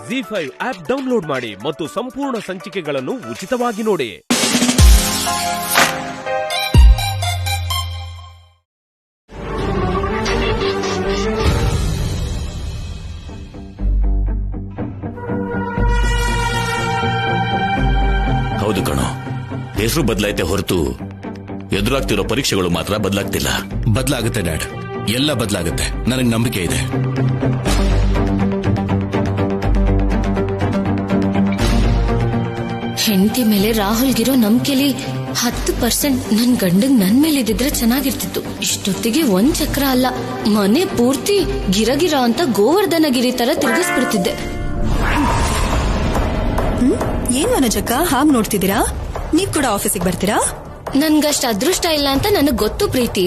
ZEE5 app download ಮಾಡಿ ಮತ್ತು ಸಂಪೂರ್ಣ ಸಂಚಿಕೆಗಳನ್ನು ಉಚಿತವಾಗಿ ನೋಡಿ. ಹೌದು ಕಣೋ, ಹೆಸರು ಬದಲಾಯ್ತೆ ಹೊರತು ಎದುರಾಗ್ತಿರೋ ಪರೀಕ್ಷೆಗಳು ಮಾತ್ರ ಬದಲಾಗ್ತಿಲ್ಲ. ಬದಲಾಗುತ್ತೆ ಡ್ಯಾಡ್, ಎಲ್ಲ ಬದಲಾಗುತ್ತೆ, ನನಗೆ ನಂಬಿಕೆ ಇದೆ. ಹೆಂಡತಿ ಮೇಲೆ ರಾಹುಲ್ಗಿರೋ ನಂಬಿಕೆಲಿ 10% ನನ್ ಗಂಡಂಗ್ ನನ್ ಮೇಲೆ ಇದ್ದಿದ್ರೆ ಚೆನ್ನಾಗಿರ್ತಿತ್ತು. ಇಷ್ಟೊತ್ತಿಗೆ ಒಂದ್ ಚಕ್ರ ಅಲ್ಲ, ಮನೆ ಪೂರ್ತಿ ಗಿರಗಿರ ಅಂತ ಗೋವರ್ಧನಗಿರಿ ತರ ತಿರ್ಗಿಸ್ಬಿಡ್ತಿದ್ದೆ. ಏನ್ ವನಜಕ್ಕ ಹಾಗ್ ನೋಡ್ತಿದ್ದೀರಾ? ನೀವ್ ಕೂಡ ಆಫೀಸಿಗೆ ಬರ್ತೀರಾ? ನನ್ಗಷ್ಟ ಅದೃಷ್ಟ ಇಲ್ಲ ಅಂತ ನನಗ್ ಗೊತ್ತು ಪ್ರೀತಿ.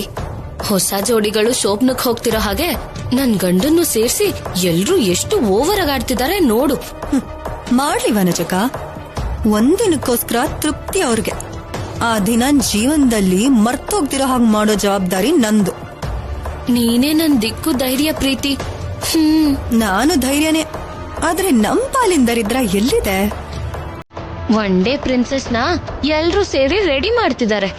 ಹೊಸ ಜೋಡಿಗಳು ಶೋಭನಕ್ ಹೋಗ್ತಿರೋ ಹಾಗೆ ನನ್ ಗಂಡನ್ನು ಸೇರ್ಸಿ ಎಲ್ರೂ ಎಷ್ಟು ಓವರ್ ಆಗಾಡ್ತಿದ್ದಾರೆ ನೋಡು. ಮಾಡ್ಲಿ ವನಜಕ್ಕ, ಒಂದಿನಕ್ಕೋಸ್ಕರ ತೃಪ್ತಿ ಅವ್ರಿಗೆ. ಆ ದಿನ ಜೀವನದಲ್ಲಿ ಮರ್ತೋಗ್ದಿರೋ ಹಾಗೆ ಮಾಡೋ ಜವಾಬ್ದಾರಿ ನಂದು. ನೀನೇ ನನ್ ದಿಕ್ಕು ಧೈರ್ಯ ಪ್ರೀತಿ. ನಾನು ಧೈರ್ಯನೇ, ಆದ್ರೆ ನಮ್ ಪಾಲಿನ ದರಿದ್ರ ಎಲ್ಲಿದೆ? ಒನ್ ಡೇ ಪ್ರಿನ್ಸೆಸ್ ನ ಎಲ್ರೂ ಸೇರಿ ರೆಡಿ ಮಾಡ್ತಿದ್ದಾರೆ.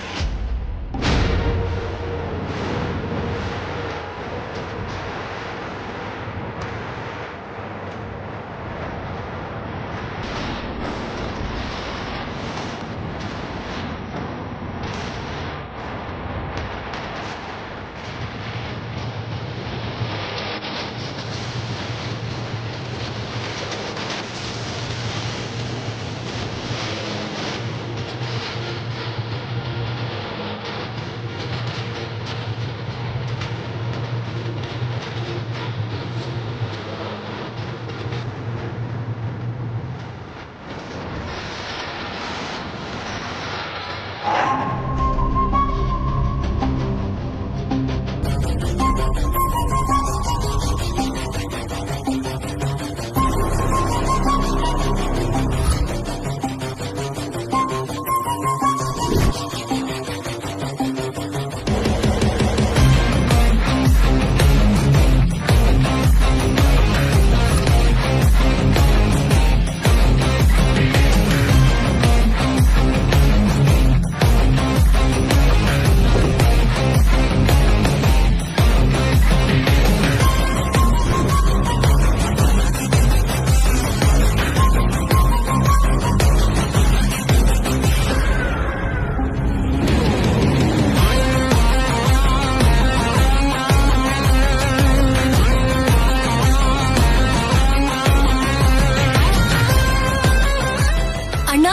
ಅಣ್ಣ,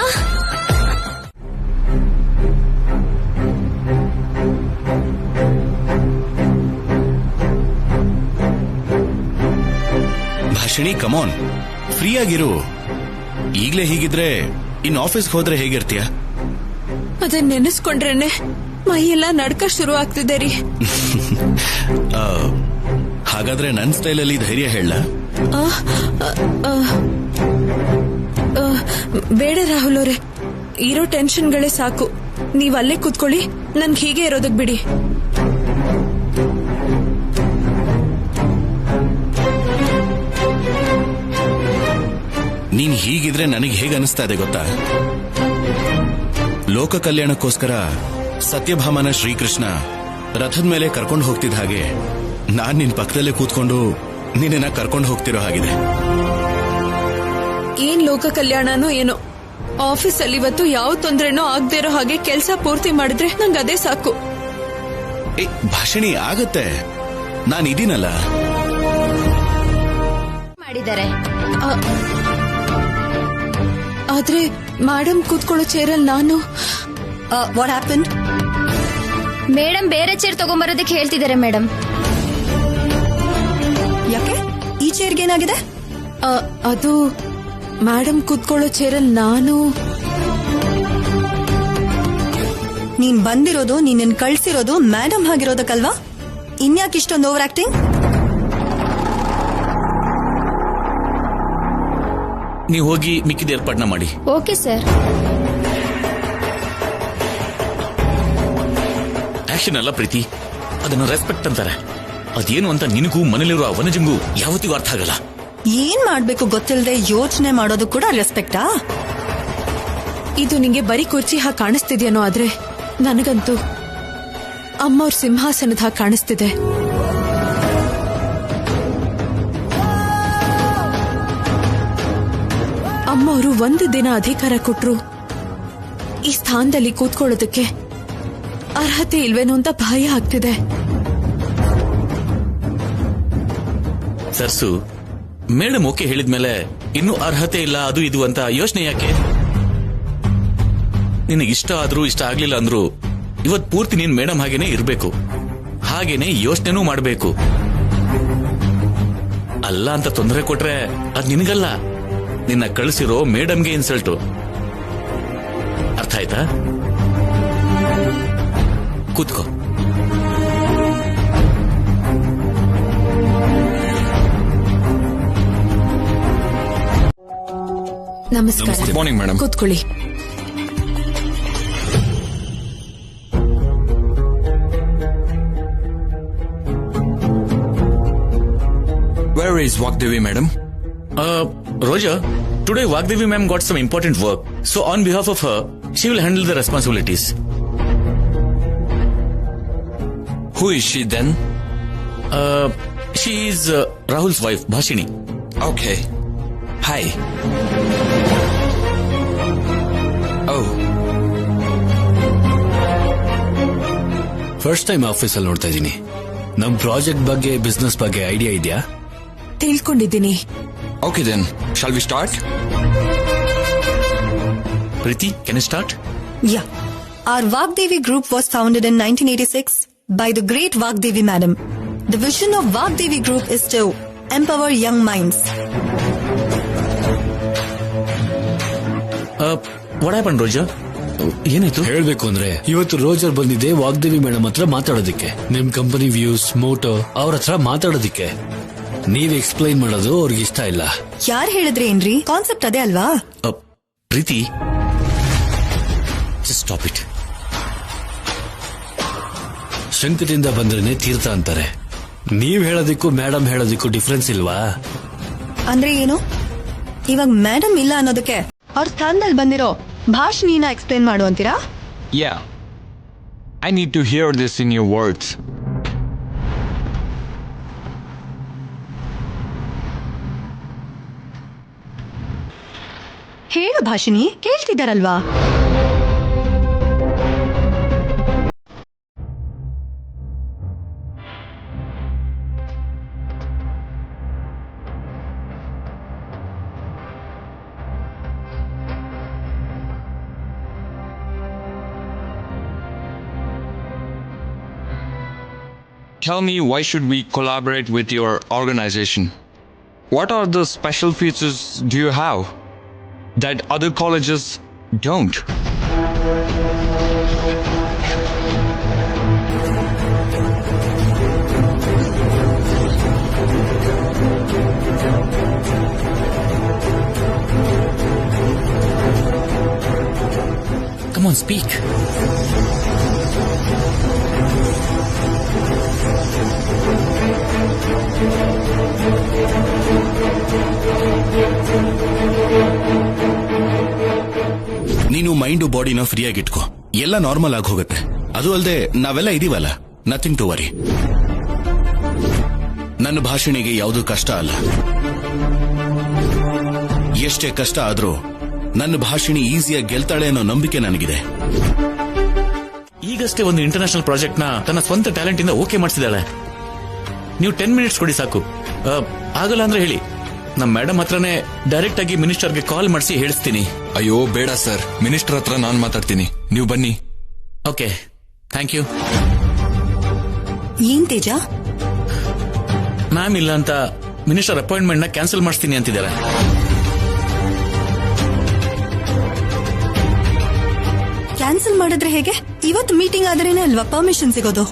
ಭಾಷಿಣಿ ಕಮಾನ್, ಫ್ರೀ ಆಗಿರು. ಈಗ್ಲೇ ಹೀಗಿದ್ರೆ ಇನ್ ಆಫೀಸ್ಗೆ ಹೋದ್ರೆ ಹೇಗಿರ್ತೀಯ? ಅದನ್ನ ನೆನೆಸ್ಕೊಂಡ್ರೇನೆ ಮೈಯೆಲ್ಲ ನಡ್ಕ ಶುರು ಆಗ್ತಿದೆ ರೀ. ಹಾಗಾದ್ರೆ ನನ್ ಸ್ಟೈಲಲ್ಲಿ ಧೈರ್ಯ ಹೇಳ? ಬೇಡ ರಾಹುಲ್ ಅವರೇ, ಇರೋ ಟೆನ್ಷನ್ಗಳೇ ಸಾಕು. ನೀವ್ ಅಲ್ಲೇ ಕೂತ್ಕೊಳ್ಳಿ, ನನ್ಗೆ ಹೀಗೆ ಇರೋದಕ್ ಬಿಡಿ. ನೀನ್ ಹೀಗಿದ್ರೆ ನನಗೆ ಹೇಗೆ ಅನಿಸ್ತಾ ಇದೆ ಗೊತ್ತಾ? ಲೋಕ ಕಲ್ಯಾಣಕ್ಕೋಸ್ಕರ ಸತ್ಯಭಾಮನ ಶ್ರೀಕೃಷ್ಣ ರಥದ ಮೇಲೆ ಕರ್ಕೊಂಡು ಹೋಗ್ತಿದ್ದ ಹಾಗೆ ನಾನ್ ನಿನ್ ಪಕ್ಕದಲ್ಲೇ ಕೂತ್ಕೊಂಡು ನಿನ್ನ ಕರ್ಕೊಂಡು ಹೋಗ್ತಿರೋ ಹಾಗಿದೆ. ಏನ್ ಲೋಕ ಕಲ್ಯಾಣನೋ ಏನೋ, ಆಫೀಸಲ್ಲಿ ಇವತ್ತು ಯಾವ ತೊಂದ್ರೆನೋ ಆಗದೆ ಇರೋ ಹಾಗೆ ಕೆಲಸ ಪೂರ್ತಿ ಮಾಡಿದ್ರೆ ನಂಗೆ ಅದೇ ಸಾಕು. ಭಾಷಿಣಿ, ಆಗತ್ತೆ, ನಾನು ಇದೀನಲ್ಲ. ಮಾಡಿದ್ದಾರೆ. ಆದ್ರೆ ಮೇಡಮ್ ಕೂತ್ಕೊಳ್ಳೋ ಚೇರಲ್ಲಿ ನಾನು. What happen? ಮೇಡಮ್ ಬೇರೆ ಚೇರ್ ತಗೊಂಬರೋದಕ್ಕೆ ಹೇಳ್ತಿದ್ದಾರೆ ಮೇಡಮ್. ಯಾಕೆ? ಈ ಚೇರ್ಗೆ ಏನಾಗಿದೆ? ಅದು ಮೇಡಮ್ ಕೂತ್ಕೊಳ್ಳೋ ಚೇರಲ್ಲಿ ನಾನು. ನೀನ್ ಬಂದಿರೋದು, ನೀನ್ ಕಳ್ಸಿರೋದು ಮೇಡಮ್ ಆಗಿರೋದಕ್ಕಲ್ವಾ? ಇನ್ಯಾಕೆ ಇಷ್ಟೊಂದು ಓವರ್ ಆಕ್ಟಿಂಗ್? ನೀವು ಹೋಗಿ ಮಿಕ್ಕಿದ ಏರ್ಪಾಡ್ನ ಮಾಡಿ. Okay sir. ಆಕ್ಷನ್ ಅಲ್ಲ ಪ್ರೀತಿ, ಅದನ್ನ ರೆಸ್ಪೆಕ್ಟ್ ಅಂತಾರೆ. ಅದೇನು ಅಂತ ನಿನಗೂ ಮನೇಲಿರುವ ವನಜಂಗೂ ಯಾವತ್ತಿಗೂ ಅರ್ಥ ಆಗಲ್ಲ. ಏನ್ ಮಾಡ್ಬೇಕು ಗೊತ್ತಿಲ್ಲದೆ ಯೋಚನೆ ಮಾಡೋದು ಕೂಡ ರೆಸ್ಪೆಕ್ಟಾ? ಇದು ನಿಂಗೆ ಬರೀ ಕುರ್ಚಿ ಹಾಗೆ ಕಾಣಿಸ್ತಿದ್ಯೇನೋ, ಆದ್ರೆ ನನಗಂತೂ ಅಮ್ಮವ್ರ ಸಿಂಹಾಸನದ ಹಾಗೆ ಕಾಣಿಸ್ತಿದೆ. ಅಮ್ಮವರು ಒಂದು ದಿನ ಅಧಿಕಾರ ಕೊಟ್ರು ಈ ಸ್ಥಾನದಲ್ಲಿ ಕೂತ್ಕೊಳ್ಳೋದಕ್ಕೆ ಅರ್ಹತೆ ಇಲ್ವೇನೋ ಅಂತ ಭಯ ಆಗ್ತಿದೆ. ಸರ್ಸು, ಮೇಡಮ್ ಓಕೆ ಹೇಳಿದ್ಮೇಲೆ ಇನ್ನೂ ಅರ್ಹತೆ ಇಲ್ಲ ಅದು ಇದು ಅಂತ ಯೋಚನೆ ಯಾಕೆ? ನಿನಗೆ ಇಷ್ಟ ಆದ್ರೂ ಇಷ್ಟ ಆಗ್ಲಿಲ್ಲ ಅಂದ್ರು ಇವತ್ ಪೂರ್ತಿ ನೀನ್ ಮೇಡಮ್ ಹಾಗೇನೆ ಇರ್ಬೇಕು, ಹಾಗೇನೆ ಯೋಚನೆನೂ ಮಾಡ್ಬೇಕು. ಅಲ್ಲ ಅಂತ ತೊಂದರೆ ಕೊಟ್ರೆ ಅದ್ ನಿನಗಲ್ಲ, ನಿನ್ನ ಕಳಿಸಿರೋ ಮೇಡಮ್ಗೆ ಇನ್ಸಲ್ಟು. ಅರ್ಥ ಆಯ್ತಾ? ಕೂತ್ಕೋ. ನಮಸ್ಕಾರ. Good morning, madam. ಕೂತ್ಕೊಳ್ಳಿ. Where is Vagdevi, madam? Roja, today Vagdevi ma'am got some important work. So on behalf of her, she will handle the responsibilities. Who is she then? She is Rahul's wife, Bhashini. Okay. Hi. Oh. First time ಆಫೀಸಲ್ಲಿ ನೋಡ್ತಾ ಇದ್ದೀನಿ. ನಮ್ project ಬಗ್ಗೆ, business ಬಗ್ಗೆ idea ಇದೆಯಾ? ತಿಳ್ಕೊಂಡಿದ್ದೀನಿ. Okay then. Shall we start? Preeti, can you start? Yeah. Our Vagdevi group was founded in 1986 by the great Vagdevi madam. The vision of Vagdevi group is to empower young minds. What happened, Roja? ಏನಾಯ್ತು? ಹೇಳ್ಬೇಕು ಅಂದ್ರೆ ಇವತ್ತು Roger ಬಂದಿದೆ Vagdevi madam ಹತ್ರ ಮಾತಾಡೋದಿಕ್ಕೆ. ನಿಮ್ company views, Moto ಅವ್ರ ಹತ್ರ ಮಾತಾಡೋದಿಕ್ಕೆ. ನೀವ್ ಎಕ್ಸ್ಪ್ಲೈನ್ ಮಾಡೋದು ಅವ್ರಿಗೆ ಇಷ್ಟ ಇಲ್ಲ. ಯಾರ್ ಹೇಳಿದ್ರೆ ಏನ್ರಿ? ಕಾನ್ಸೆಪ್ಟ್ ಅದೇ ಅಲ್ವಾ? ಪ್ರೀತಿ, just stop it. ಶಂಕದಿಂದ ಬಂದ್ರೇನೆ ತೀರ್ಥ ಅಂತಾರೆ. ನೀವ್ ಹೇಳೋದಿಕ್ಕೂ ಮೇಡಮ್ ಹೇಳೋದಿಕ್ಕೂ ಡಿಫ್ರೆನ್ಸ್ ಇಲ್ವಾ? ಅಂದ್ರೆ ಏನು? ಇವಾಗ ಮೇಡಮ್ ಇಲ್ಲ ಅನ್ನೋದಕ್ಕೆ ಅವ್ರ ಸ್ಥಾನದಲ್ಲಿ ಬಂದಿರೋ ಭಾಷಣಿನ ಎಕ್ಸ್ಪ್ಲೇನ್ ಮಾಡು ಅಂತೀರಾ? Yeah. I need to hear this in your words. ಹೇಳು Bhashini, ಕೇಳ್ತಿದ್ದಾರಲ್ವಾ? Tell me, why should we collaborate with your organization? What are the special features do you have that other colleges don't? Come on, speak. ನೀನು mind ಬಾಡಿನ ಫ್ರೀಯಾಗಿಟ್ಕೋ, ಎಲ್ಲ normal ಆಗಿ ಹೋಗುತ್ತೆ. ಅದು ಅಲ್ಲದೆ ನಾವೆಲ್ಲ ಇದೀವಲ್ಲ, nothing to worry. ನನ್ನ ಭಾಷಣಿಗೆ ಯಾವುದು ಕಷ್ಟ ಅಲ್ಲ. ಎಷ್ಟೇ ಕಷ್ಟ ಆದ್ರೂ ನನ್ನ ಭಾಷಣಿ ಈಸಿಯಾಗಿ ಗೆಲ್ತಾಳೆ ಅನ್ನೋ ನಂಬಿಕೆ ನನಗಿದೆ. ಈಗಷ್ಟೇ ಒಂದು ಇಂಟರ್ನ್ಯಾಷನಲ್ ಪ್ರಾಜೆಕ್ಟ್ ನ ತನ್ನ ಸ್ವಂತ ಟ್ಯಾಲೆಂಟ್ ಇಂದ ಓಕೆ ಮಾಡಿಸಿದಾಳೆ. ನೀವು 10 ಮಿನಿಟ್ಸ್ ಕೊಡಿ ಸಾಕು. ಆಗಲ್ಲ ಅಂದ್ರೆ ಹೇಳಿ, ನಮ್ಮ ಮೇಡಮ್ ಹತ್ರನೇ ಡೈರೆಕ್ಟ್ ಆಗಿ ಮಿನಿಸ್ಟರ್ಗೆ ಕಾಲ್ ಮಾಡಿಸಿ ಹೇಳಿಸ್ತೀನಿ. ಅಯ್ಯೋ ಬೇಡ ಸರ್, ಮಿನಿಸ್ಟರ್ ಹತ್ರ ನಾನು ಮಾತಾಡ್ತೀನಿ, ನೀವು ಬನ್ನಿ. Okay, thank you. ಏನ್ ತೇಜ? ಮ್ಯಾಮ್ ಇಲ್ಲ ಅಂತ ಮಿನಿಸ್ಟರ್ ಅಪಾಯಿಂಟ್ಮೆಂಟ್ ನ ಕ್ಯಾನ್ಸಲ್ ಮಾಡಿಸ್ತೀನಿ ಅಂತಿದ್ದಾರೆ. ಕ್ಯಾನ್ಸಲ್ ಮಾಡಿದ್ರೆ ಹೇಗೆ? ಇವತ್ತು ಮೀಟಿಂಗ್ ಆದ್ರೇನೆ ಅಲ್ವಾ ಪರ್ಮಿಷನ್ ಸಿಗೋದು?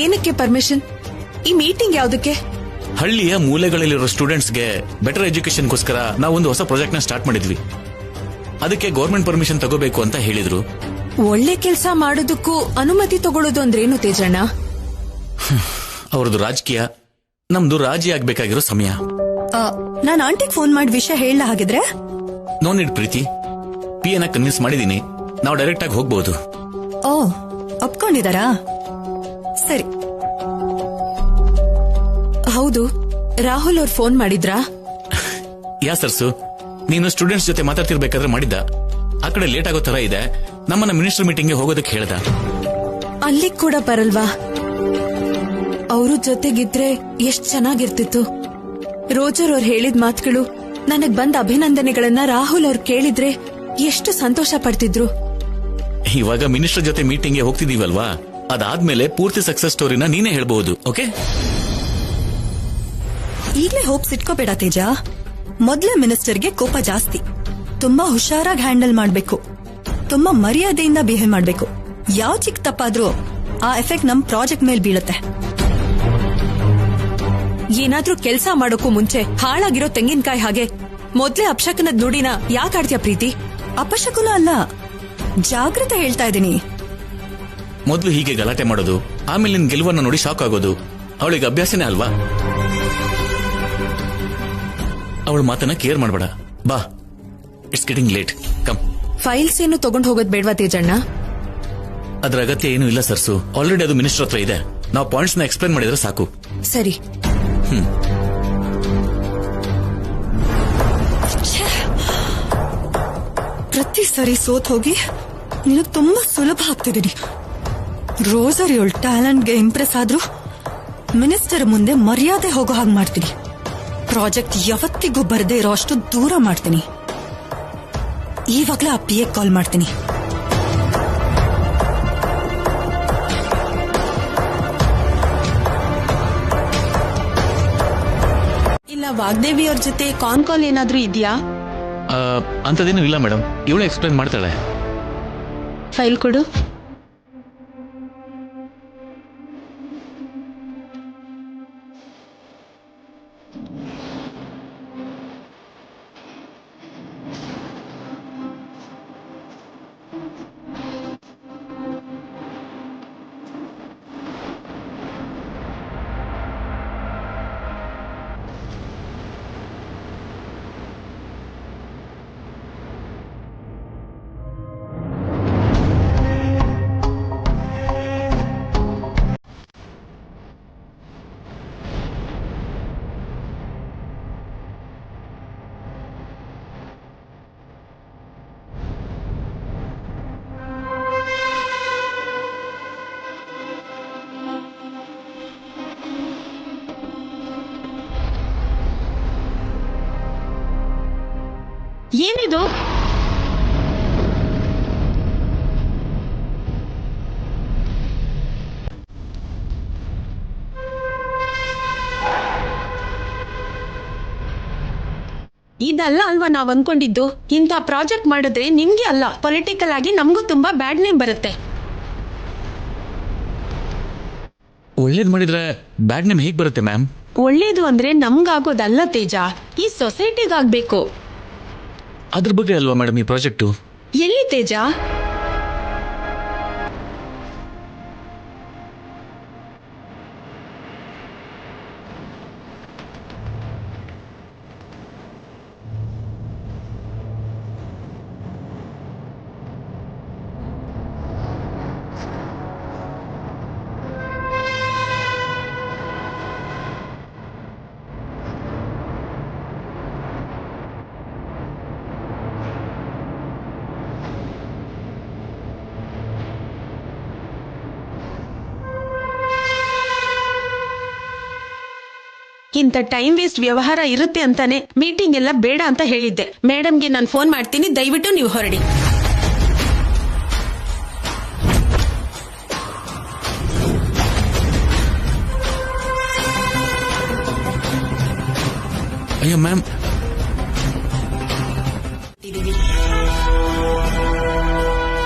ಏನಕ್ಕೆ ಪರ್ಮಿಷನ್? ಈ ಮೀಟಿಂಗ್ ಯಾವ್ದಕ್ಕೆ? ಹಳ್ಳಿಯ ಮೂಲೆಗಳಲ್ಲಿರೋ ಸ್ಟೂಡೆಂಟ್ಸ್ಗೆ ಬೆಟರ್ ಎಜುಕೇಶನ್ಗೋಸ್ಕರ ನಾವೊಂದು ಹೊಸ ಪ್ರಾಜೆಕ್ಟ್ ನ ಸ್ಟಾರ್ಟ್ ಮಾಡಿದ್ವಿ. ಅದಕ್ಕೆ ಗೌರ್ಮೆಂಟ್ ಪರ್ಮಿಷನ್ ತಗೋಬೇಕು ಅಂತ ಹೇಳಿದ್ರು. ಒಳ್ಳೆ ಕೆಲಸ ಮಾಡೋದಕ್ಕೂ ಅನುಮತಿ ತಗೊಳ್ಳೋದು ಅಂದ್ರೇನು ತೇಜಣ್ಣ? ಅವ್ರದ್ದು ರಾಜಕೀಯ, ನಮ್ದು ರಾಜಿ ಆಗ್ಬೇಕಾಗಿರೋ ಸಮಯ. ನಾನು ಆಂಟಿಗೆ ಫೋನ್ ಮಾಡಿ ವಿಷಯ ಹೇಳ ಹಾಗಿದ್ರೆ. ನೋ ನೀಡ್ ಪ್ರೀತಿ, PA ನ ಕನ್ವಿನ್ಸ್ ಮಾಡಿದೀನಿ, ನಾವು ಡೈರೆಕ್ಟ್ ಆಗಿ ಹೋಗ್ಬಹುದು. ಓ, ಒಪ್ಕೊಂಡಿದಾರಾ? ಸರಿ. ಹೌದು, ರಾಹುಲ್ ಅವ್ರು ಫೋನ್ ಮಾಡಿದ್ರಾ? ಯಾ ಸರ್ಸು, ನೀನು ಸ್ಟೂಡೆಂಟ್ಸ್ ಜೊತೆ ಮಾತಾಡ್ತಿರ್ಬೇಕಾದ್ರೆ ಮಾಡಿದ್ದ. ಆ ಕಡೆ ಲೇಟ್ ಆಗೋ ತರ ಇದೆ, ನಮ್ಮನ್ನ ಮಿನಿಸ್ಟರ್ ಮೀಟಿಂಗ್ಗೆ ಹೋಗೋದಕ್ಕೆ ಹೇಳ್ದ. ಅಲ್ಲಿಗ್ ಕೂಡ ಬರಲ್ವಾ? ಅವರು ಜೊತೆಗಿದ್ರೆ ಎಷ್ಟ್ ಚೆನ್ನಾಗಿರ್ತಿತ್ತು. ರೋಜರ್ ಅವ್ರು ಹೇಳಿದ ಮಾತುಗಳು, ನನಗ್ ಬಂದ ಅಭಿನಂದನೆಗಳನ್ನ ರಾಹುಲ್ ಅವ್ರು ಕೇಳಿದ್ರೆ ಎಷ್ಟು ಸಂತೋಷ ಪಡ್ತಿದ್ರು. ಇವಾಗ ಮಿನಿಸ್ಟರ್ ಜೊತೆ ಮೀಟಿಂಗ್ಗೆ ಹೋಗ್ತಿದೀವಲ್ವಾ, ಅದಾದ್ಮೇಲೆ ಪೂರ್ತಿ ಸಕ್ಸಸ್ ಸ್ಟೋರಿನ ನೀನೇ ಹೇಳ್ಬಹುದು. ಓಕೆ, ಈಗಲೇ ಹೋಪ್ಸ್ ಇಟ್ಕೋಬೇಡ ತೇಜ. ಮೊದ್ಲೇ ಮಿನಿಸ್ಟರ್ಗೆ ಕೋಪ ಜಾಸ್ತಿ. ತುಂಬಾ ಹುಷಾರಾಗಿ ಹ್ಯಾಂಡಲ್ ಮಾಡ್ಬೇಕು, ತುಂಬಾ ಮರ್ಯಾದೆಯಿಂದ ಬಿಹೇವ್ ಮಾಡ್ಬೇಕು. ಯಾವ ಚಿಕ್ಕ ತಪ್ಪಾದ್ರೂ ಆ ಎಫೆಕ್ಟ್ ನಮ್ ಪ್ರಾಜೆಕ್ಟ್ ಮೇಲೆ ಬೀಳುತ್ತೆ. ಏನಾದ್ರೂ ಕೆಲ್ಸ ಮಾಡೋಕ್ಕೂ ಮುಂಚೆ ಹಾಳಾಗಿರೋ ತೆಂಗಿನಕಾಯಿ ಹಾಗೆ ಮೊದ್ಲೇ ಅಪಶಕನದ ನುಡಿನ ಯಾಕೆ ಆಡ್ತೀಯ ಪ್ರೀತಿ? ಅಪಶಕುನ ಅಲ್ಲ, ಜಾಗ್ರತೆ ಹೇಳ್ತಾ ಇದೀನಿ. ಮೊದ್ಲು ಹೀಗೆ ಗಲಾಟೆ ಮಾಡೋದು, ಆಮೇಲೆ ನಿನ್ ಗೆಲುವನ್ನ ನೋಡಿ ಶಾಕ್ ಆಗೋದು ಅವಳಿಗೆ ಅಭ್ಯಾಸನೇ ಅಲ್ವಾ? ಅವಳ ಮಾತನ್ನ ಕೇರ್ ಮಾಡಬೇಡ. ಬಾ, it's getting late, come. Files ಏನು ತಗೊಂಡ್ ಹೋಗೋದ್ ಬೇಡ್ವಾ ತೇಜಣ್ಣ? ಅದ್ರ ಅಗತ್ಯ ಏನೂ ಇಲ್ಲ ಸರ್ಸು, ಆಲ್ರೆಡಿ ಅದು ಮಿನಿಸ್ಟರ್ ಹತ್ರ ಇದೆ. ನಾವು ಪಾಯಿಂಟ್ಸ್ ನ ಎಕ್ಸ್ಪ್ಲೇನ್ ಮಾಡಿದ್ರೆ ಸಾಕು. ಸರಿ. ಪ್ರತಿ ಸರಿ ಸೋತ್ ಹೋಗಿ ನಿನಗ್ ತುಂಬಾ ಸುಲಭ ಆಗ್ತಿದ್ದೀನಿ. ರೋಸರ್ ಇವಳ ಟ್ಯಾಲೆಂಟ್ಗೆ ಇಂಪ್ರೆಸ್ ಆದ್ರೂ ಮಿನಿಸ್ಟರ್ ಮುಂದೆ ಮರ್ಯಾದೆ ಹೋಗೋ ಹಾಗೆ ಮಾಡ್ತೀನಿ. ಪ್ರಾಜೆಕ್ಟ್ ಯಾವತ್ತಿಗೂ ಬರದೇ ಇರೋ ಅಷ್ಟು ದೂರ ಮಾಡ್ತೀನಿ. ಈವಾಗ್ಲೇ ಆ PA ಕಾಲ್ ಮಾಡ್ತೀನಿ. ಇಲ್ಲ, ವಾಗ್ದೇವಿ ಅವ್ರ ಜೊತೆ ಕಾಲ್ ಏನಾದ್ರೂ ಇದೆಯಾ? ಅಂತದೇನು ಇಲ್ಲ ಮೇಡಮ್, ಇವಳು ಎಕ್ಸ್ಪ್ಲೇನ್ ಮಾಡ್ತಾಳೆ. ಫೈಲ್ ಕೊಡು. ಏನಿದು? ಇದಲ್ಲ ಅಲ್ವಾ ನಾವ್ ಅನ್ಕೊಂಡಿದ್ದು. ಇಂಥ ಪ್ರಾಜೆಕ್ಟ್ ಮಾಡಿದ್ರೆ ನಿಮ್ಗೆ ಅಲ್ಲ, ಪೊಲಿಟಿಕಲ್ ಆಗಿ ನಮಗೂ ತುಂಬಾ ಬ್ಯಾಡ್ ನೇಮ್ ಬರುತ್ತೆ. ಒಳ್ಳೇದ್ ಮಾಡಿದ್ರೆ ಬ್ಯಾಡ್ ನೇಮ್ ಹೇಗ್ ಬರುತ್ತೆ ಮ್ಯಾಮ್? ಒಳ್ಳೇದು ಅಂದ್ರೆ ನಮ್ಗಾಗೋದಲ್ಲ ತೇಜ, ಈ ಸೊಸೈಟಿಗಾಗ್ಬೇಕು. ಅದ್ರ ಬಗ್ಗೆ ಅಲ್ವಾ ಮೇಡಮ್ ಈ ಪ್ರಾಜೆಕ್ಟು? ಎಲ್ಲಿ ತೇಜ? ಇಂಥ ಟೈಮ್ ವೇಸ್ಟ್ ವ್ಯವಹಾರ ಇರುತ್ತೆ ಅಂತಾನೆ ಮೀಟಿಂಗ್ ಎಲ್ಲ ಬೇಡ ಅಂತ ಹೇಳಿದ್ದೆ. ಮೇಡಮ್ಗೆ ನಾನು ಫೋನ್ ಮಾಡ್ತೀನಿ, ದಯವಿಟ್ಟು ನೀವು ಹೊರಡಿ. ಅಯ್ಯೋ ಮ್ಯಾಮ್,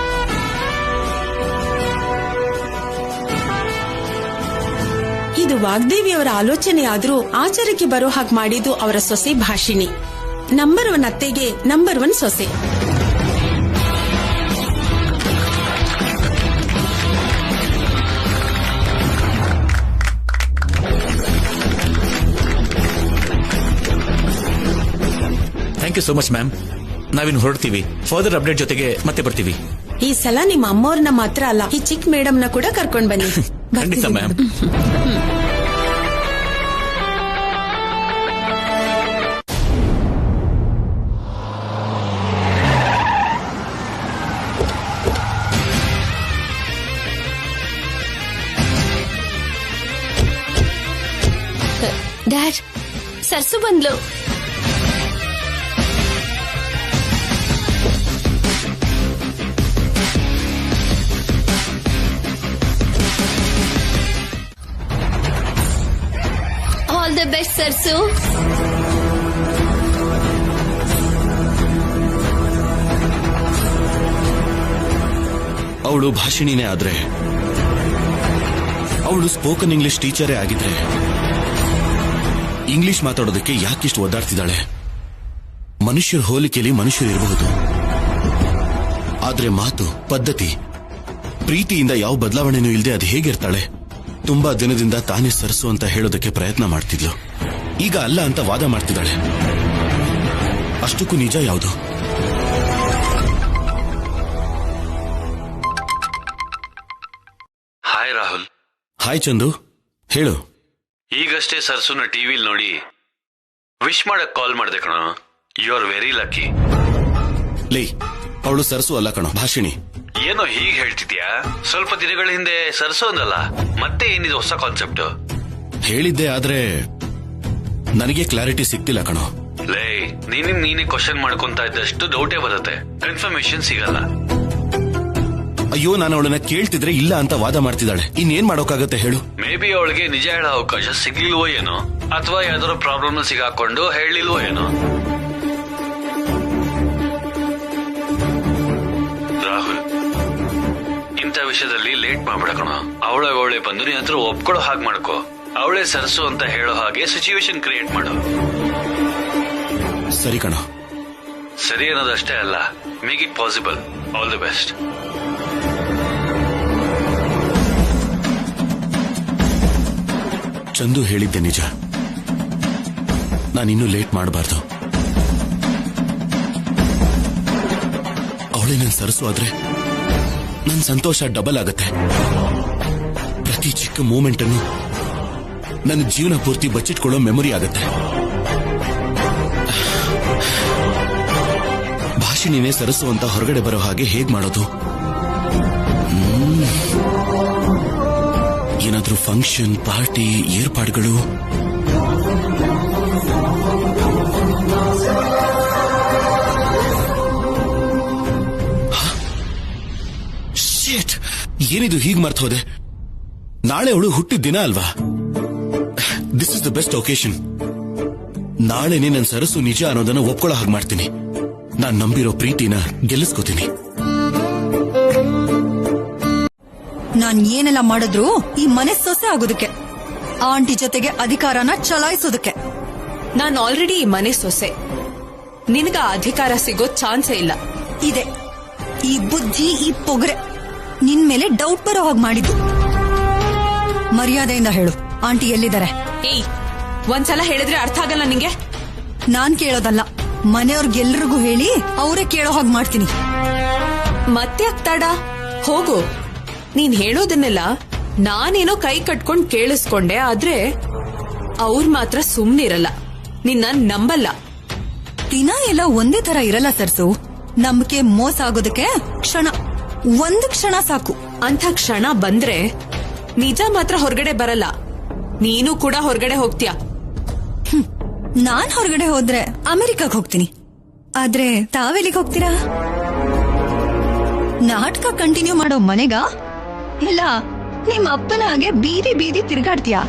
ಇದು ವಾಗ್ದೇವಿ ಅವರ ಆಲೋಚನೆ ಆದ್ರೂ ಆಚಾರಕ್ಕೆ ಬರೋ ಹಾಗೆ ಮಾಡಿದ್ದು ಅವರ ಸೊಸೆ ಭಾಷಿಣಿ. ನಂಬರ್ 1 ಅತ್ತೆಗೆ ನಂಬರ್ 1 ಸೊಸೆ. Thank you so much ma'am. ನಾವಿನ್ನು ಹೊರಡ್ತೀವಿ. ಫರ್ದರ್ ಅಪ್ಡೇಟ್ ಜೊತೆಗೆ ಮತ್ತೆ ಬರ್ತೀವಿ. ಈ ಸಲ ನಿಮ್ಮ ಅಮ್ಮವ್ರನ್ನ ಮಾತ್ರ ಅಲ್ಲ, ಈ ಚಿಕ್ಕ ಮೇಡಮ್ನ ಕೂಡ ಕರ್ಕೊಂಡ್ ಬನ್ನಿ. ಖಂಡಿತ ಮ್ಯಾಮ್. ಡ್ಯಾಡ್, ಸರ್ಸು ಬಂದ್ಲು. All the best Sarsu. ಅವಳು ಭಾಷಿಣಿನೇ ಆದ್ರೆ, ಅವಳು ಸ್ಪೋಕನ್ ಇಂಗ್ಲಿಷ್ ಟೀಚರೇ ಆಗಿದ್ರೆ ಇಂಗ್ಲಿಷ್ ಮಾತಾಡೋದಕ್ಕೆ ಯಾಕಿಷ್ಟು ಒದ್ದಾಡ್ತಿದ್ದಾಳೆ? ಮನುಷ್ಯರ ಹೋಲಿಕೆಯಲ್ಲಿ ಮನುಷ್ಯರು ಇರಬಹುದು, ಆದ್ರೆ ಮಾತು, ಪದ್ಧತಿ, ಪ್ರೀತಿಯಿಂದ ಯಾವ ಬದಲಾವಣೆನೂ ಇಲ್ಲದೆ ಅದು ಹೇಗಿರ್ತಾಳೆ? ತುಂಬಾ ದಿನದಿಂದ ತಾನೇ ಸರಸು ಅಂತ ಹೇಳೋದಕ್ಕೆ ಪ್ರಯತ್ನ ಮಾಡ್ತಿದ್ಲು, ಈಗ ಅಲ್ಲ ಅಂತ ವಾದ ಮಾಡ್ತಿದ್ದಾಳೆ. ಅಷ್ಟಕ್ಕೂ ನಿಜ ಯಾವುದು? ಹಾಯ್ ರಾಹುಲ್. ಹಾಯ್ ಚಂದು, ಹೇಳು. ಈಗಷ್ಟೇ ಸರ್ಸುನ ಟಿವಿಲ್ ನೋಡಿ ವಿಶ್ ಮಾಡಕ್ ಕಾಲ್ ಮಾಡ್ದೆ ಕಣ. You are very lucky. ಲೇ, ಅವಳು ಸರಸು ಅಲ್ಲ ಕಣೋ, ಭಾಷಿಣಿ. ಏನೋ ಹೀಗೆ ಹೇಳ್ತಿದ್ಯಾ? ಸ್ವಲ್ಪ ದಿನಗಳ ಹಿಂದೆ ಸರ್ಸು ಅಂದಲ್ಲ, ಮತ್ತೆ ಏನಿದೆ ಹೊಸ ಕಾನ್ಸೆಪ್ಟ್? ಹೇಳಿದ್ದೆ, ಆದ್ರೆ ನನಗೆ ಕ್ಲಾರಿಟಿ ಸಿಗ್ತಿಲ್ಲ ಕಣೋ. ಲೇ, ನೀನೇ ಕ್ವಶನ್ ಮಾಡ್ಕೊಂತ ಇದ್ದಷ್ಟು ಡೌಟೇ ಬರುತ್ತೆ, ಕನ್ಫರ್ಮೇಶನ್ ಸಿಗಲ್ಲ. ಅಯ್ಯೋ, ನಾನು ಅವಳನ್ನ ಕೇಳ್ತಿದ್ರೆ ಇಲ್ಲ ಅಂತ ವಾದ ಮಾಡ್ತಿದ್ದಾಳೆ. ಇನ್ನೇನ್ ಮಾಡೋಕ್ಕಾಗತ್ತೆ ಹೇಳು? ಮೇ ಬಿ ಅವಳಿಗೆ ನಿಜ ಹೇಳೋ ಅವಕಾಶ ಸಿಗ್ಲಿಲ್ವೋ ಏನೋ, ಅಥವಾ ಯಾವ್ದಾದ್ರು ಪ್ರಾಬ್ಲಮ್ ಸಿಗಾಕೊಂಡು ಹೇಳಿಲ್ವೋ ಏನೋ. ರಾಹುಲ್, ಇಂಥ ವಿಷಯದಲ್ಲಿ ಲೇಟ್ ಮಾಡ್ಬೇಡ ಕಣೋ. ಅವಳೇ ಬಂದು ನೀನ್ ಹತ್ರ ಒಪ್ಕೊಳ್ಳೋ ಹಾಗೆ ಮಾಡ್ಕೋ. ಅವಳೇ ಸರ್ಸು ಅಂತ ಹೇಳೋ ಹಾಗೆ ಸಿಚುವೇಶನ್ ಕ್ರಿಯೇಟ್ ಮಾಡು. ಸರಿ ಕಣೋ. ಸರಿ ಅನ್ನೋದಷ್ಟೇ ಅಲ್ಲ, make it possible. All the best. Chandu ಹೇಳಿದ್ದೆ ನಿಜ. ನಾನಿನ್ನೂ ಲೇಟ್ ಮಾಡಬಾರ್ದು. ಅವಳೇ ನನ್ ಸರಸು ಆದ್ರೆ ನನ್ ಸಂತೋಷ ಡಬಲ್ ಆಗತ್ತೆ. ಪ್ರತಿ ಚಿಕ್ಕ ಮೂಮೆಂಟ್ ಅನ್ನು ನನ್ನ ಜೀವನ ಪೂರ್ತಿ ಬಚ್ಚಿಟ್ಕೊಳ್ಳೋ ಮೆಮೊರಿ ಆಗತ್ತೆ. ಭಾಷಿಣಿನೇ ಸರಸು ಅಂತ ಹೊರಗಡೆ ಬರೋ ಹಾಗೆ ಹೇಗ್ ಮಾಡೋದು? ಏನಾದ್ರೂ ಫಂಕ್ಷನ್, ಪಾರ್ಟಿ, ಏರ್ಪಾಡುಗಳು? ಶೇಟ್, ಏನಿದು ಹೀಗ್ ಮರ್ತು ಹೋದೆ? ನಾಳೆ ಅವಳು ಹುಟ್ಟಿದ ದಿನ ಅಲ್ವಾ? This is the best occasion. ನಾಳೆನೇ ನನ್ನ ಸರಸು ನಿಜ ಅನ್ನೋದನ್ನ ಒಪ್ಕೊಳ್ಳೋ ಹಾಗೆ ಮಾಡ್ತೀನಿ. ನಾನ್ ನಂಬಿರೋ ಪ್ರೀತಿನ ಗೆಲ್ಲಿಸ್ಕೋತೀನಿ. ನಾನ್ ಏನೆಲ್ಲ ಮಾಡಿದ್ರು ಈ ಮನೆ ಸೊಸೆ ಆಗೋದಕ್ಕೆ, ಆಂಟಿ ಜೊತೆಗೆ ಅಧಿಕಾರನ ಚಲಾಯಿಸೋದಕ್ಕೆ. ನಾನು ಆಲ್ರೆಡಿ ಈ ಮನೆ ಸೊಸೆ. ನಿನಗ ಅಧಿಕಾರ ಸಿಗೋ ಚಾನ್ಸೇ ಇಲ್ಲ. ಇದೆ ಈ ಬುದ್ಧಿ, ಈ ಪೊಗರೆ ನಿನ್ ಮೇಲೆ ಡೌಟ್ ಬರೋ ಹಾಗೆ ಮಾಡಿದ್ದು. ಮರ್ಯಾದೆಯಿಂದ ಹೇಳು, ಆಂಟಿ ಎಲ್ಲಿದ್ದಾರೆ? ಏಯ್, ಒಂದ್ಸಲ ಹೇಳಿದ್ರೆ ಅರ್ಥ ಆಗಲ್ಲ ನಿಂಗೆ? ನಾನ್ ಕೇಳೋದಲ್ಲ, ಮನೆಯವ್ರಿಗೆಲ್ರಿಗೂ ಹೇಳಿ ಅವರೇ ಕೇಳೋ ಹಾಗೆ ಮಾಡ್ತೀನಿ. ಮತ್ತೆ ಆಗ್ತಾಡ? ಹೋಗು. ನೀನ್ ಹೇಳೋದನ್ನೆಲ್ಲ ನಾನೇನೋ ಕೈ ಕಟ್ಕೊಂಡ್ ಕೇಳಿಸ್ಕೊಂಡೆ, ಆದ್ರೆ ಅವ್ರ ಮಾತ್ರ ಸುಮ್ನಿರಲ್ಲ, ನಿನ್ನ ನಂಬಲ್ಲ. ದಿನ ಎಲ್ಲ ಒಂದೇ ತರ ಇರಲ್ಲ ಸರ್ಸು. ನಂಬಿಕೆ ಮೋಸ ಆಗೋದಕ್ಕೆ ಒಂದು ಕ್ಷಣ ಸಾಕು. ಅಂಥ ಕ್ಷಣ ಬಂದ್ರೆ ನಿಜ ಮಾತ್ರ ಹೊರಗಡೆ ಬರಲ್ಲ. ನೀನು ಕೂಡ ಹೊರಗಡೆ ಹೋಗ್ತೀಯ. ನಾನ್ ಹೊರಗಡೆ ಹೋದ್ರೆ ಅಮೆರಿಕಾಗ್ ಹೋಗ್ತೀನಿ, ಆದ್ರೆ ತಾವೆಲ್ಲಿಗೆ ಹೋಗ್ತೀರಾ? ನಾಟಕ ಕಂಟಿನ್ಯೂ ಮಾಡೋ ಮನೆಗ, ಇಲ್ಲ ನಿಮ್ಮ ಅಪ್ಪನ ಹಾಗೆ ಬೀದಿ ಬೀದಿ ತಿರುಗಾಡ್ತೀಯಾ?